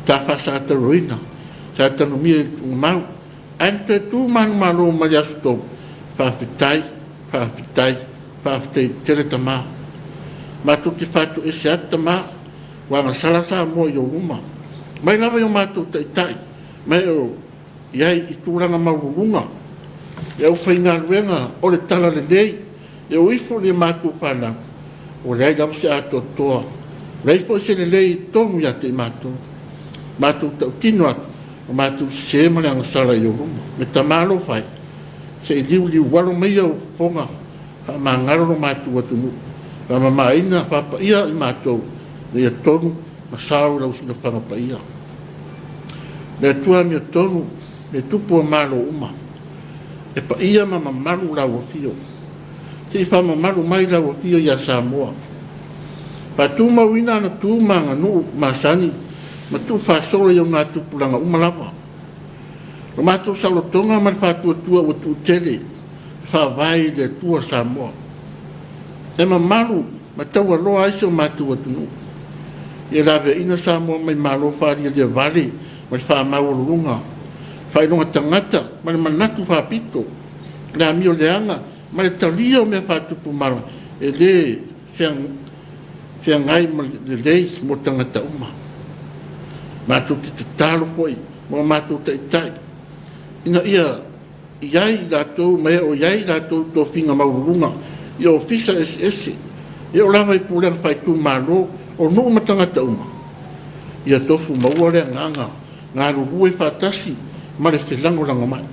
Tā whasa ata roina, sa ata no mia i mau, ain te tū manu malo mari asu tō, whawhitai, tere tamā. Mātou te whātou e se ata mā, wanga salasa mo i o ruma. Mai lava i o mātou tai, mai o iai i tūranga maururunga, e au whai ngā ruenga o le tala le nei, e o ifo le mātou whanau, o rei lau se ato toa, rei po se le lei tonu ia te mātou, mātou tau tino atu, o mātou se male anga sala i o ruma, me ta mālo whai, se i liu walo mei au ponga, ha mā ngaro no mātou atu nu, ha mā maina papa ia i mātou, le ia tonu, ma sao lau sina whangapa ia. Le tua mia tonu, le tupu o mālo uma, e pa ia ma mamaru lau o fio. Te i wha mamaru mai lau o fio ia Samoa. Pa tū mawina na tū manga nuu masani, ma tū whasoro iau ngā tupulanga umalawa. Lo mātou salotonga man whātua tua o tū tele, whawai le tua Samoa. E mamaru, ma taua loa aiso mātou atunu. E lawe ina Samoa mai malo whāria le vale, ma le whamau runga. Whainonga tangata, ma le manatu whapito, le amio leanga, ma le talia o mea whatupu mara, e le whiangai ma le lei mo tangata uma. Mātou te talo poi, mo mātou te itai. Ina ia, iai lātou, mea o iai lātou tō whinga maururunga, i o fisa SS, i o lawa i pūlea whaitu mālo, o nuu ma tangata uma. Ia tofu maua lea nganga, ngā rurue whatasi, ma le whelango langa mai.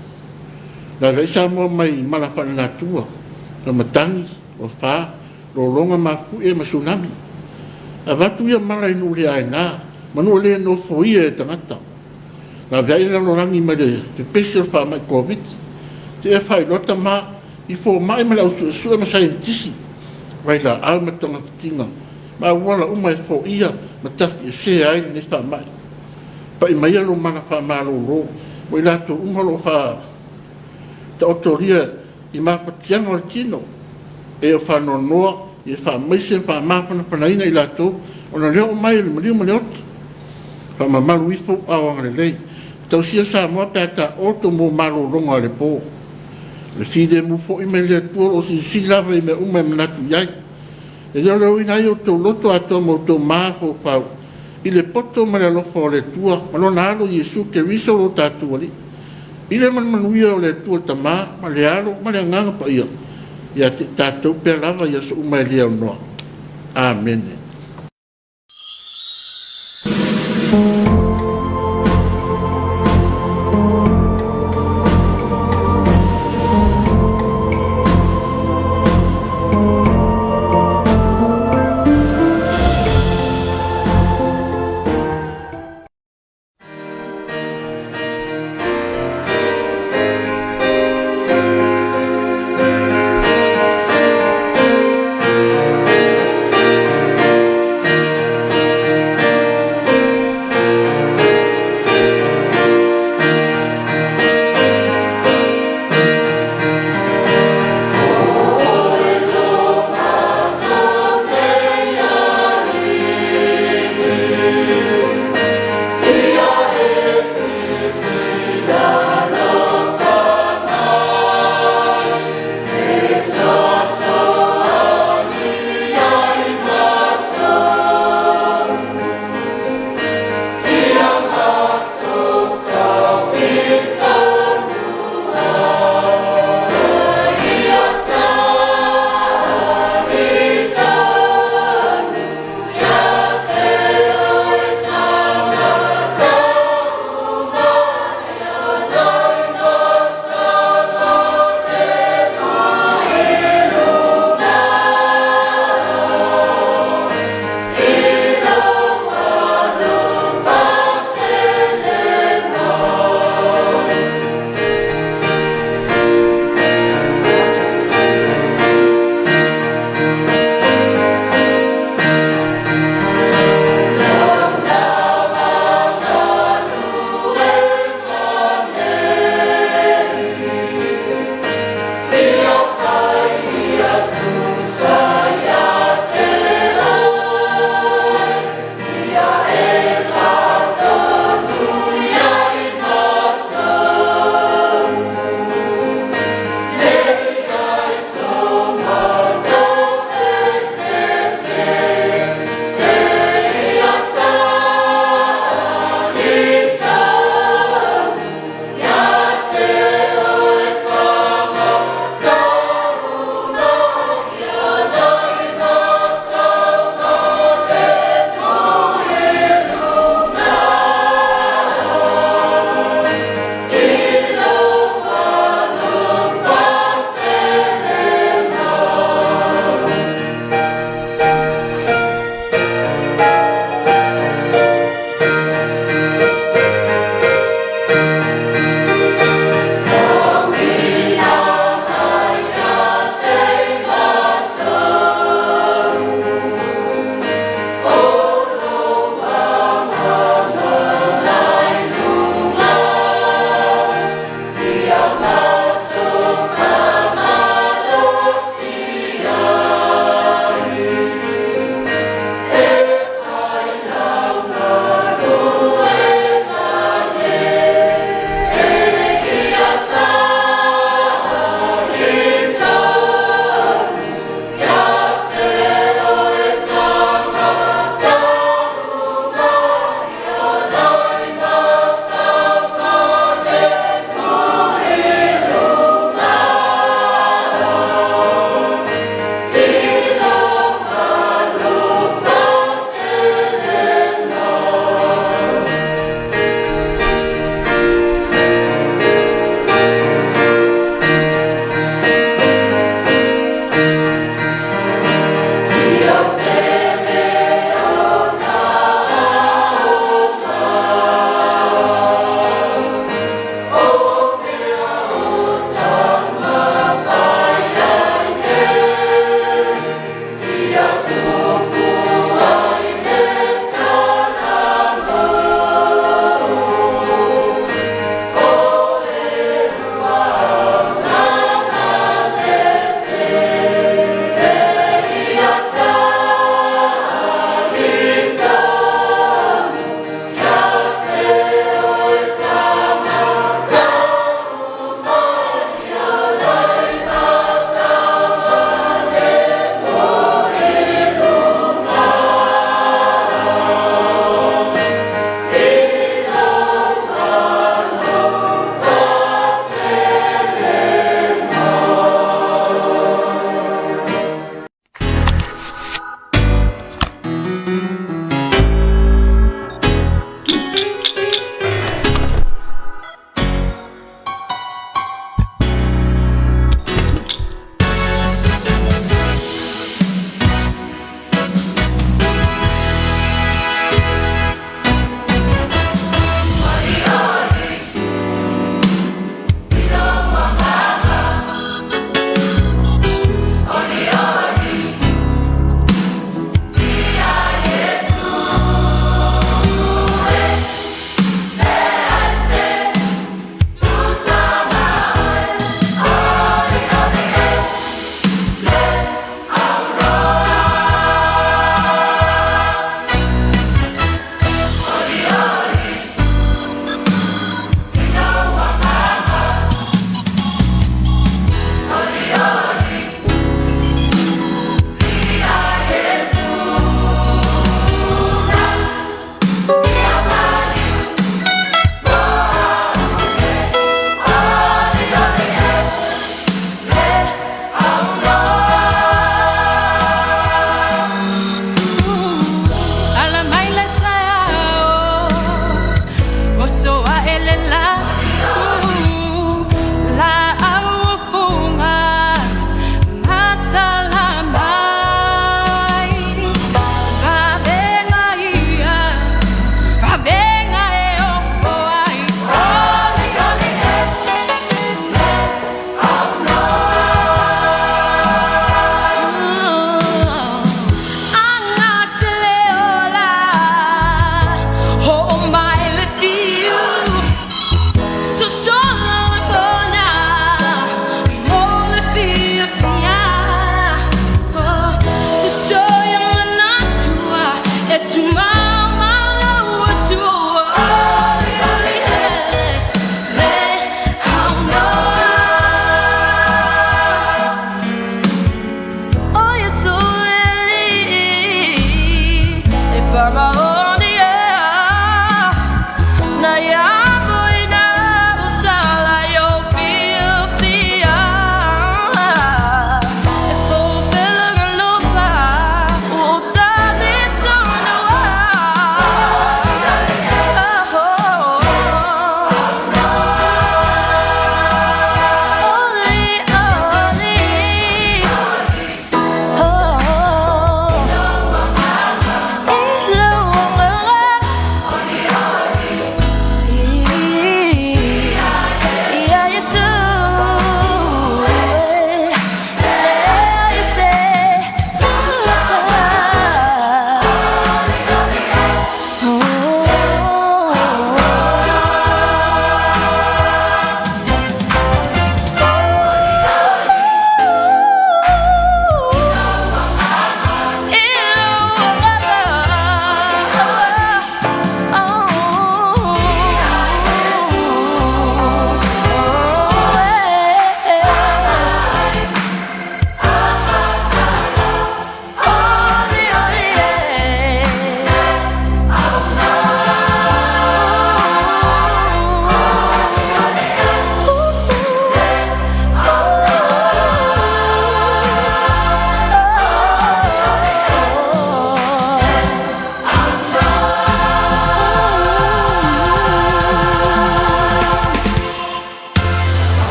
La vei Samoa mai mala whana nā tua, na matangi, o whā, lo longa maku e ma tsunami. A watu ia mala inu le ai nā, manu le no foia e tangata. La vei la lorangi mai le special wha mai COVID, te e whai lota mā, i fō mai mala usu e sua ma scientisi, vai la au matonga pitinga, ma wala uma e fō ia, ma tafi e se ai ni wha mai. Pa i mai alo mana wha malo ro, mo i lato umalo wha ta otoria i mapatianga o le kino, e o wha nonoa, i wha maise wha mapana panaina i lato, o na leo mai le mariu maleoti, wha mamalu ifo awanga le lei, tau sia Samoa pēta oto mo malo ronga le pō, le fide mu fo i me le tua o si lava i me ume manatu iai, e leo ina i o tau loto ato mo tau māko pau, i le poto ma le alofa o le tua, ma lo na alo Yesu ke riso lo tātua li. I le manuia o le tua tamā, ma le alo, ma le nganga pa ia. Ia te tātou pēr lava ia so umai lea noa. Amene.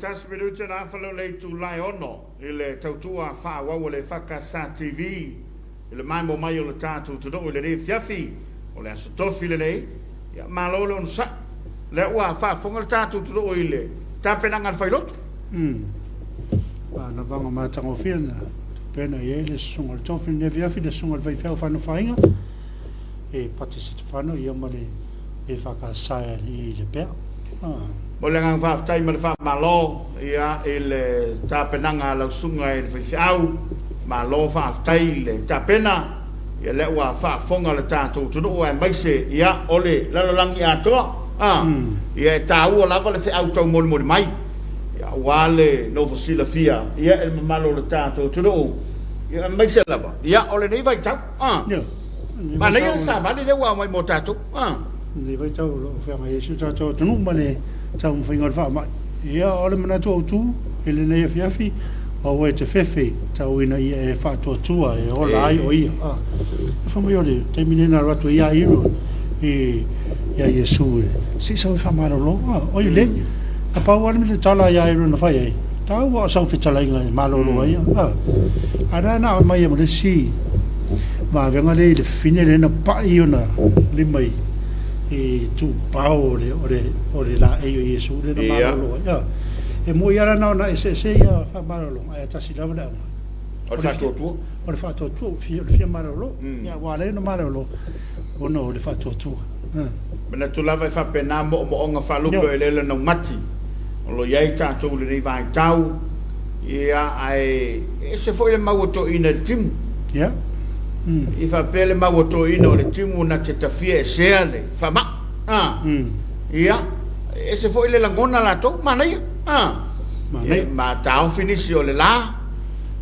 tas minuta na falo le tu lai ono ile tautua fa wa le EFKS TV ile mai mo mai o le tatu tu do le Afiafi o le asotofi le ya malolo no sa le wa fa fonga le tatu tu do ile tapena ngal failot na vanga matango fiana pena ele sunga tofi ne Afiafi de sunga vai fel fa no fainga e participate fa no ia male EFKS i le pe o le ngang fa tai ma fa malo ia ile tapenanga la sunga e fiau malo fa tai le tapena ia le wa fa fonga le tatu tu no e mai se ia ole la langi ato ia tau la va le auto mol mol mai ia wale no fosila fia ia el malo le tatu tu no ia mai se la va ia ole nei vai tau ma nei sa vale le wa mai mo tatu ni vai tau lo fa mai su tatu tu no male tau mo finga fa mai ia ole mana tu ele nei Afiafi o e te fefe tau ina ia e fa tua e ola ai o ia fa mai ole te menina ratu ia iro e ia Yesu si sa fa maro lo o ile a pa wa me tala ia iro na fa ia tau wa sa fi tala inga malo lo ia ara na mai mo si ma venga le fine le na pa io na le mai e tu paole ore la e Yesu le na malo ya e mo ia na na se ia fa malo ai ta si lava o fa tu fi malo ya wa le na malo o no le fa tu mena tu lava fa pena mo nga fa lu pe le no mati lo ia ta tu le vai tau ia ai se foi le magoto ina tim ya I fa pele ma woto ino le timu na te tafia se ale fa ma ia e se foi le langona la to mana ia ma tau finisi o le la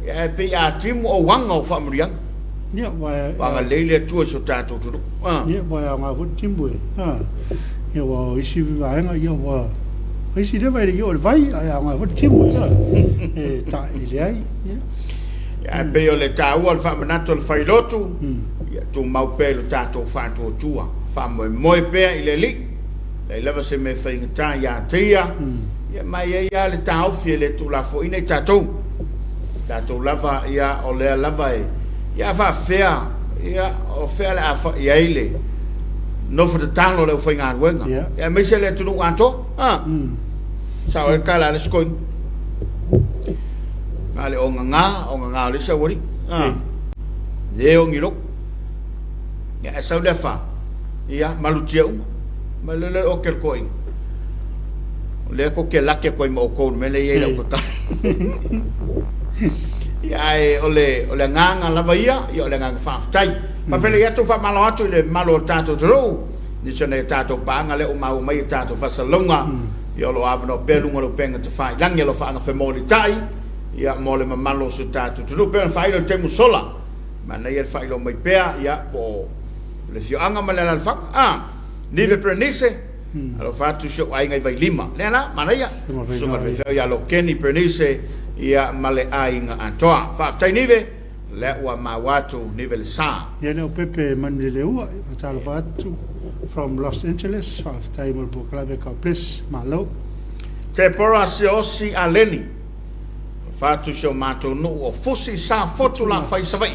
e pe a timu o wanga o fa muriang ia wa le tu so tato tu ia wa nga fu timu ia wa isi va nga ia wa isi le vai ia vai nga fu timu e ta ile ai ia pe o le tau al fa manato le failotu ia tu mau pe lo tato fa tu tua fa mo pe ile li le leva se me fa ingta ia tia ia mai ia le tau fi le tu la fo ina tato lava ia o le lava ia fa fea ia o fea le afa ia ile no for the talo le fa inga wenga ia me se le tu no anto sa o kala le skoin ale onga le sa wori le ongi lo ya sa le fa ia malutia ma le o kel koin le ko ke la ke koin mo ko me le ia ko ta ia ole nganga la vaia ia ole nganga fa tai pa fele ia tu fa malo atu le malo tato tro ni sone tato panga le o mai tato fa salonga ia lo avno pelu ngolo penga te fa langi lo fa nga fe moli tai ia mole mamalo su tatu tu pe fai lo temu sola ma na ia fai lo mai pea ia po le fio anga male la fa ni ve prenise alo fatu sho ai ngai vai lima le la ma na ia so ma ve ia lo keni prenise ia male ai nga antoa fa tai nive le wa ma watu nive le sa ia no pepe man le u ta lo fatu from Los Angeles fa tai mo po clave ka pres malo te pora si aleni fatu sho mato no o fosi sa foto la fai savai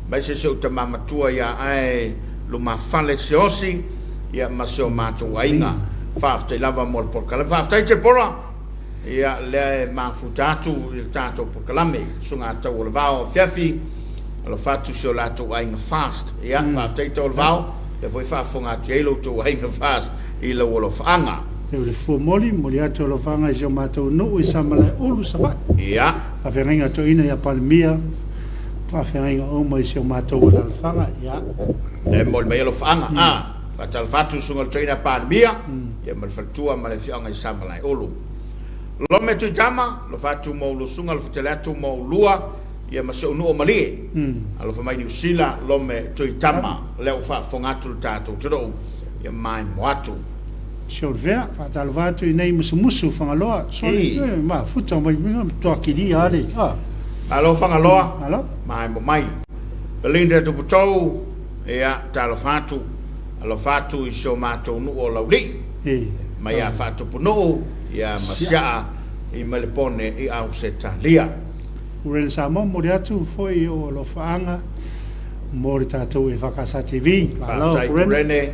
mai se so tama matua ya ai lo ma fale se osi ya ma so mato ainga fa te lava mol por kala fa te pora ya le ma futatu il tato por kala me sunga ta o vao Afiafi lo fatu sho la to ainga fast ya fa te to vao le foi fa fonga telo to ainga fast i lo lo fanga le fu moli ato lo fanga i mato no i samala ulu saba ia a venga to ina ya palmia fa venga o mai se mato la fanga ia le mol mai lo fanga fa tal fatu sunga to ina palmia ia mal fatua mal fianga i samala ulu lo me tu tama lo fatu mo lo sunga lo fatelato mo lua ia ma so no mali alo fa mai ni usila lo me tu tama le fa fongato tato tro ia mai moatu Sure ver, fatal vatu i nei musu fangaloa. Sorry, ma futa mai to akili ale. Alo fangaloa. Alo. Mai. Belinda tu putou ia talo fatu. Alo fatu i so mato no o lauli. Mai a fatu puno ia masia i melepone i au se talia. Ren Samoa mo le atu foi o lo faanga mo le tatou e whakasa TV. Whaftai kurene,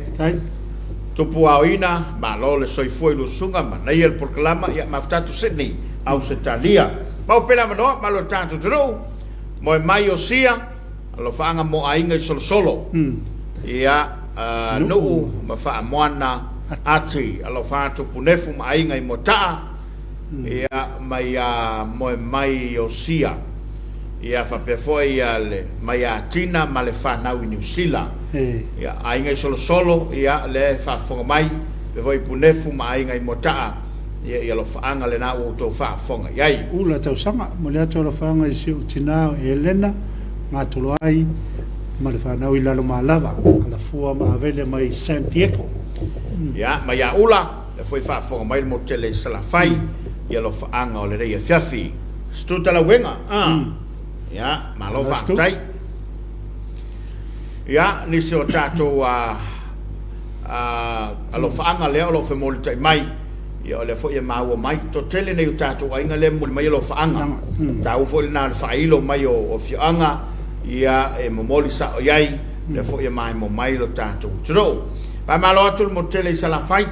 Tapua'iga, malo le soifua i lusunga, ma nei el proklama, ia maftatu Sydney, au se talia. Mau pela manoa, malo tatu turu, mo e mai o sia, alo whaanga mo ainga i solo. Ia nuu, ma wha moana ati, alo whaatu punefu ma ainga i motaa, ia mai mo e mai o sia. Ia whapefo ia le mai a tina ma le whanau i New Zealand. Ia ainga i solo ia le whafonga mai pefo i punefu ma ainga i motaa ia lo whaanga le na o tō whafonga iai. Ula tau sanga mo le atu lo whaanga i siu tinao e Elena ngā tolo ai ma le whanau i lalo ma lava ala fua ma avele mai San Diego. Ia mai a ula le foi whafonga mai le motele salafai ia lo whaanga o le rei Afiafi. Stutala wenga. Ya, malo whaktai. Ya, nisi o tātou alo whaanga lea o lo whamoli tai mai. Ia o le fo ia maua mai. To tele nei o tātou ainga lea muli mai o lo whaanga. Tā ufo le nā whailo mai o whianga. Ia e momoli sa o iai. Le fo ia mai mo mai lo tātou. Turo, pa malo atu le motele i salafai.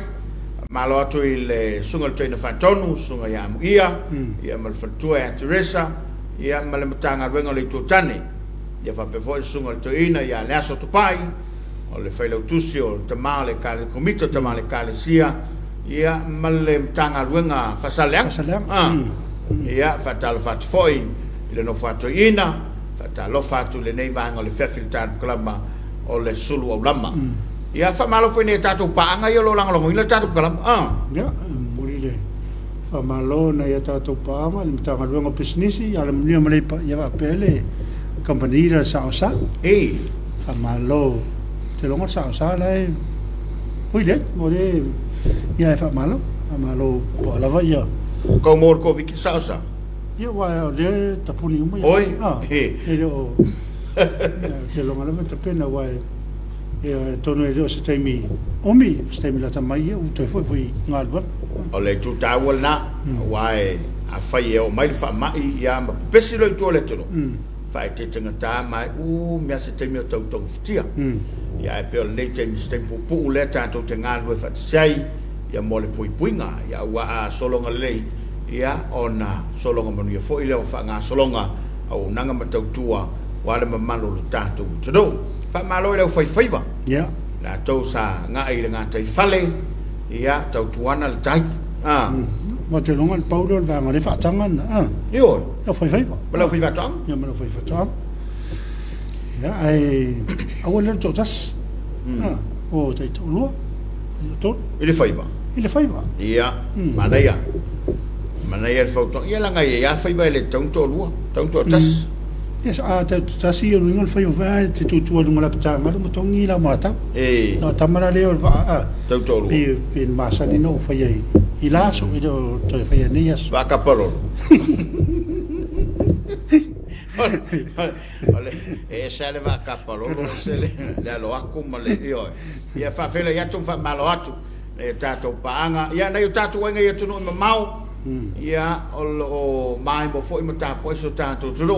Malo atu i le sunga le teina whatonu, sunga ia amuia. Ia malfatua e Teresa. Ia male matanga wenga le tutane ia fa pe foi sunga le toina ia le aso tupai o le failo tusi o tamale kale komito tamale kale sia ia male matanga wenga fasaleang ia fatal fat foi le no fato ina fatal fatu le nei vanga le fefiltan klama o le Suluaulama ia fa malo foi ne tatu paanga ia lo langa lo ile tatu klama ya mulile Famalo na ia tātou pāma, le mtanga ruanga pisnisi, ala mnia malepa ia wapele, kampanira sa-osa. Famalo, te longa sa-osa lai, hui le, mo le, ia e famalo, famalo po alava ia. Kau mor ko viki sa-osa? Ia wai le tapuni uma ia. Oi? Ele o, te longa lava tapena wai, ia tono e reo se taimi, omi, se taimi la tamai ia, utoi foi ngalwa. O le tutawal na wae a fai o mai fa mai ia ma pesi lo to le tono fai te tangata mai mea se te mea tau tau fitia ia e peo le te mi stempo pu le tato te ngā lue fati sei ia mole pui puinga ia ua a solonga lei ia ona solonga manu ia fo ile o fa ngā solonga au nanga matau tua wale mamalo le tato tudo fa malo ile o fai faiva ia na tau sa ngā ile ngā tai fale ia tau tuana le tai ma te longa le paulo le vanga le whaatanga io ia fai faiva Mala fai vatang? Ia mala fai vatang. Ia ai awa le totas. O te tolua. Tot. Ile faiva. Ile faiva. Ia, mana ia. Mana ia foto. Ia langa ia faiva le tau tolua, tau totas. Yes, te tasi o ringa le faiva vai te tutua lunga la patanga le motongi la mata. No tamara leo va tau tolua. Pi masani no fai ai. Ila so i do to fai nias. Va caparo. Ole, sale va capalo, sale le lo aku male io. Ia fa fela ia tu fa malo atu. E tato paanga, ia na tato wenga ia tunu mau. Ia o mai mo foi mo tapo so tato tru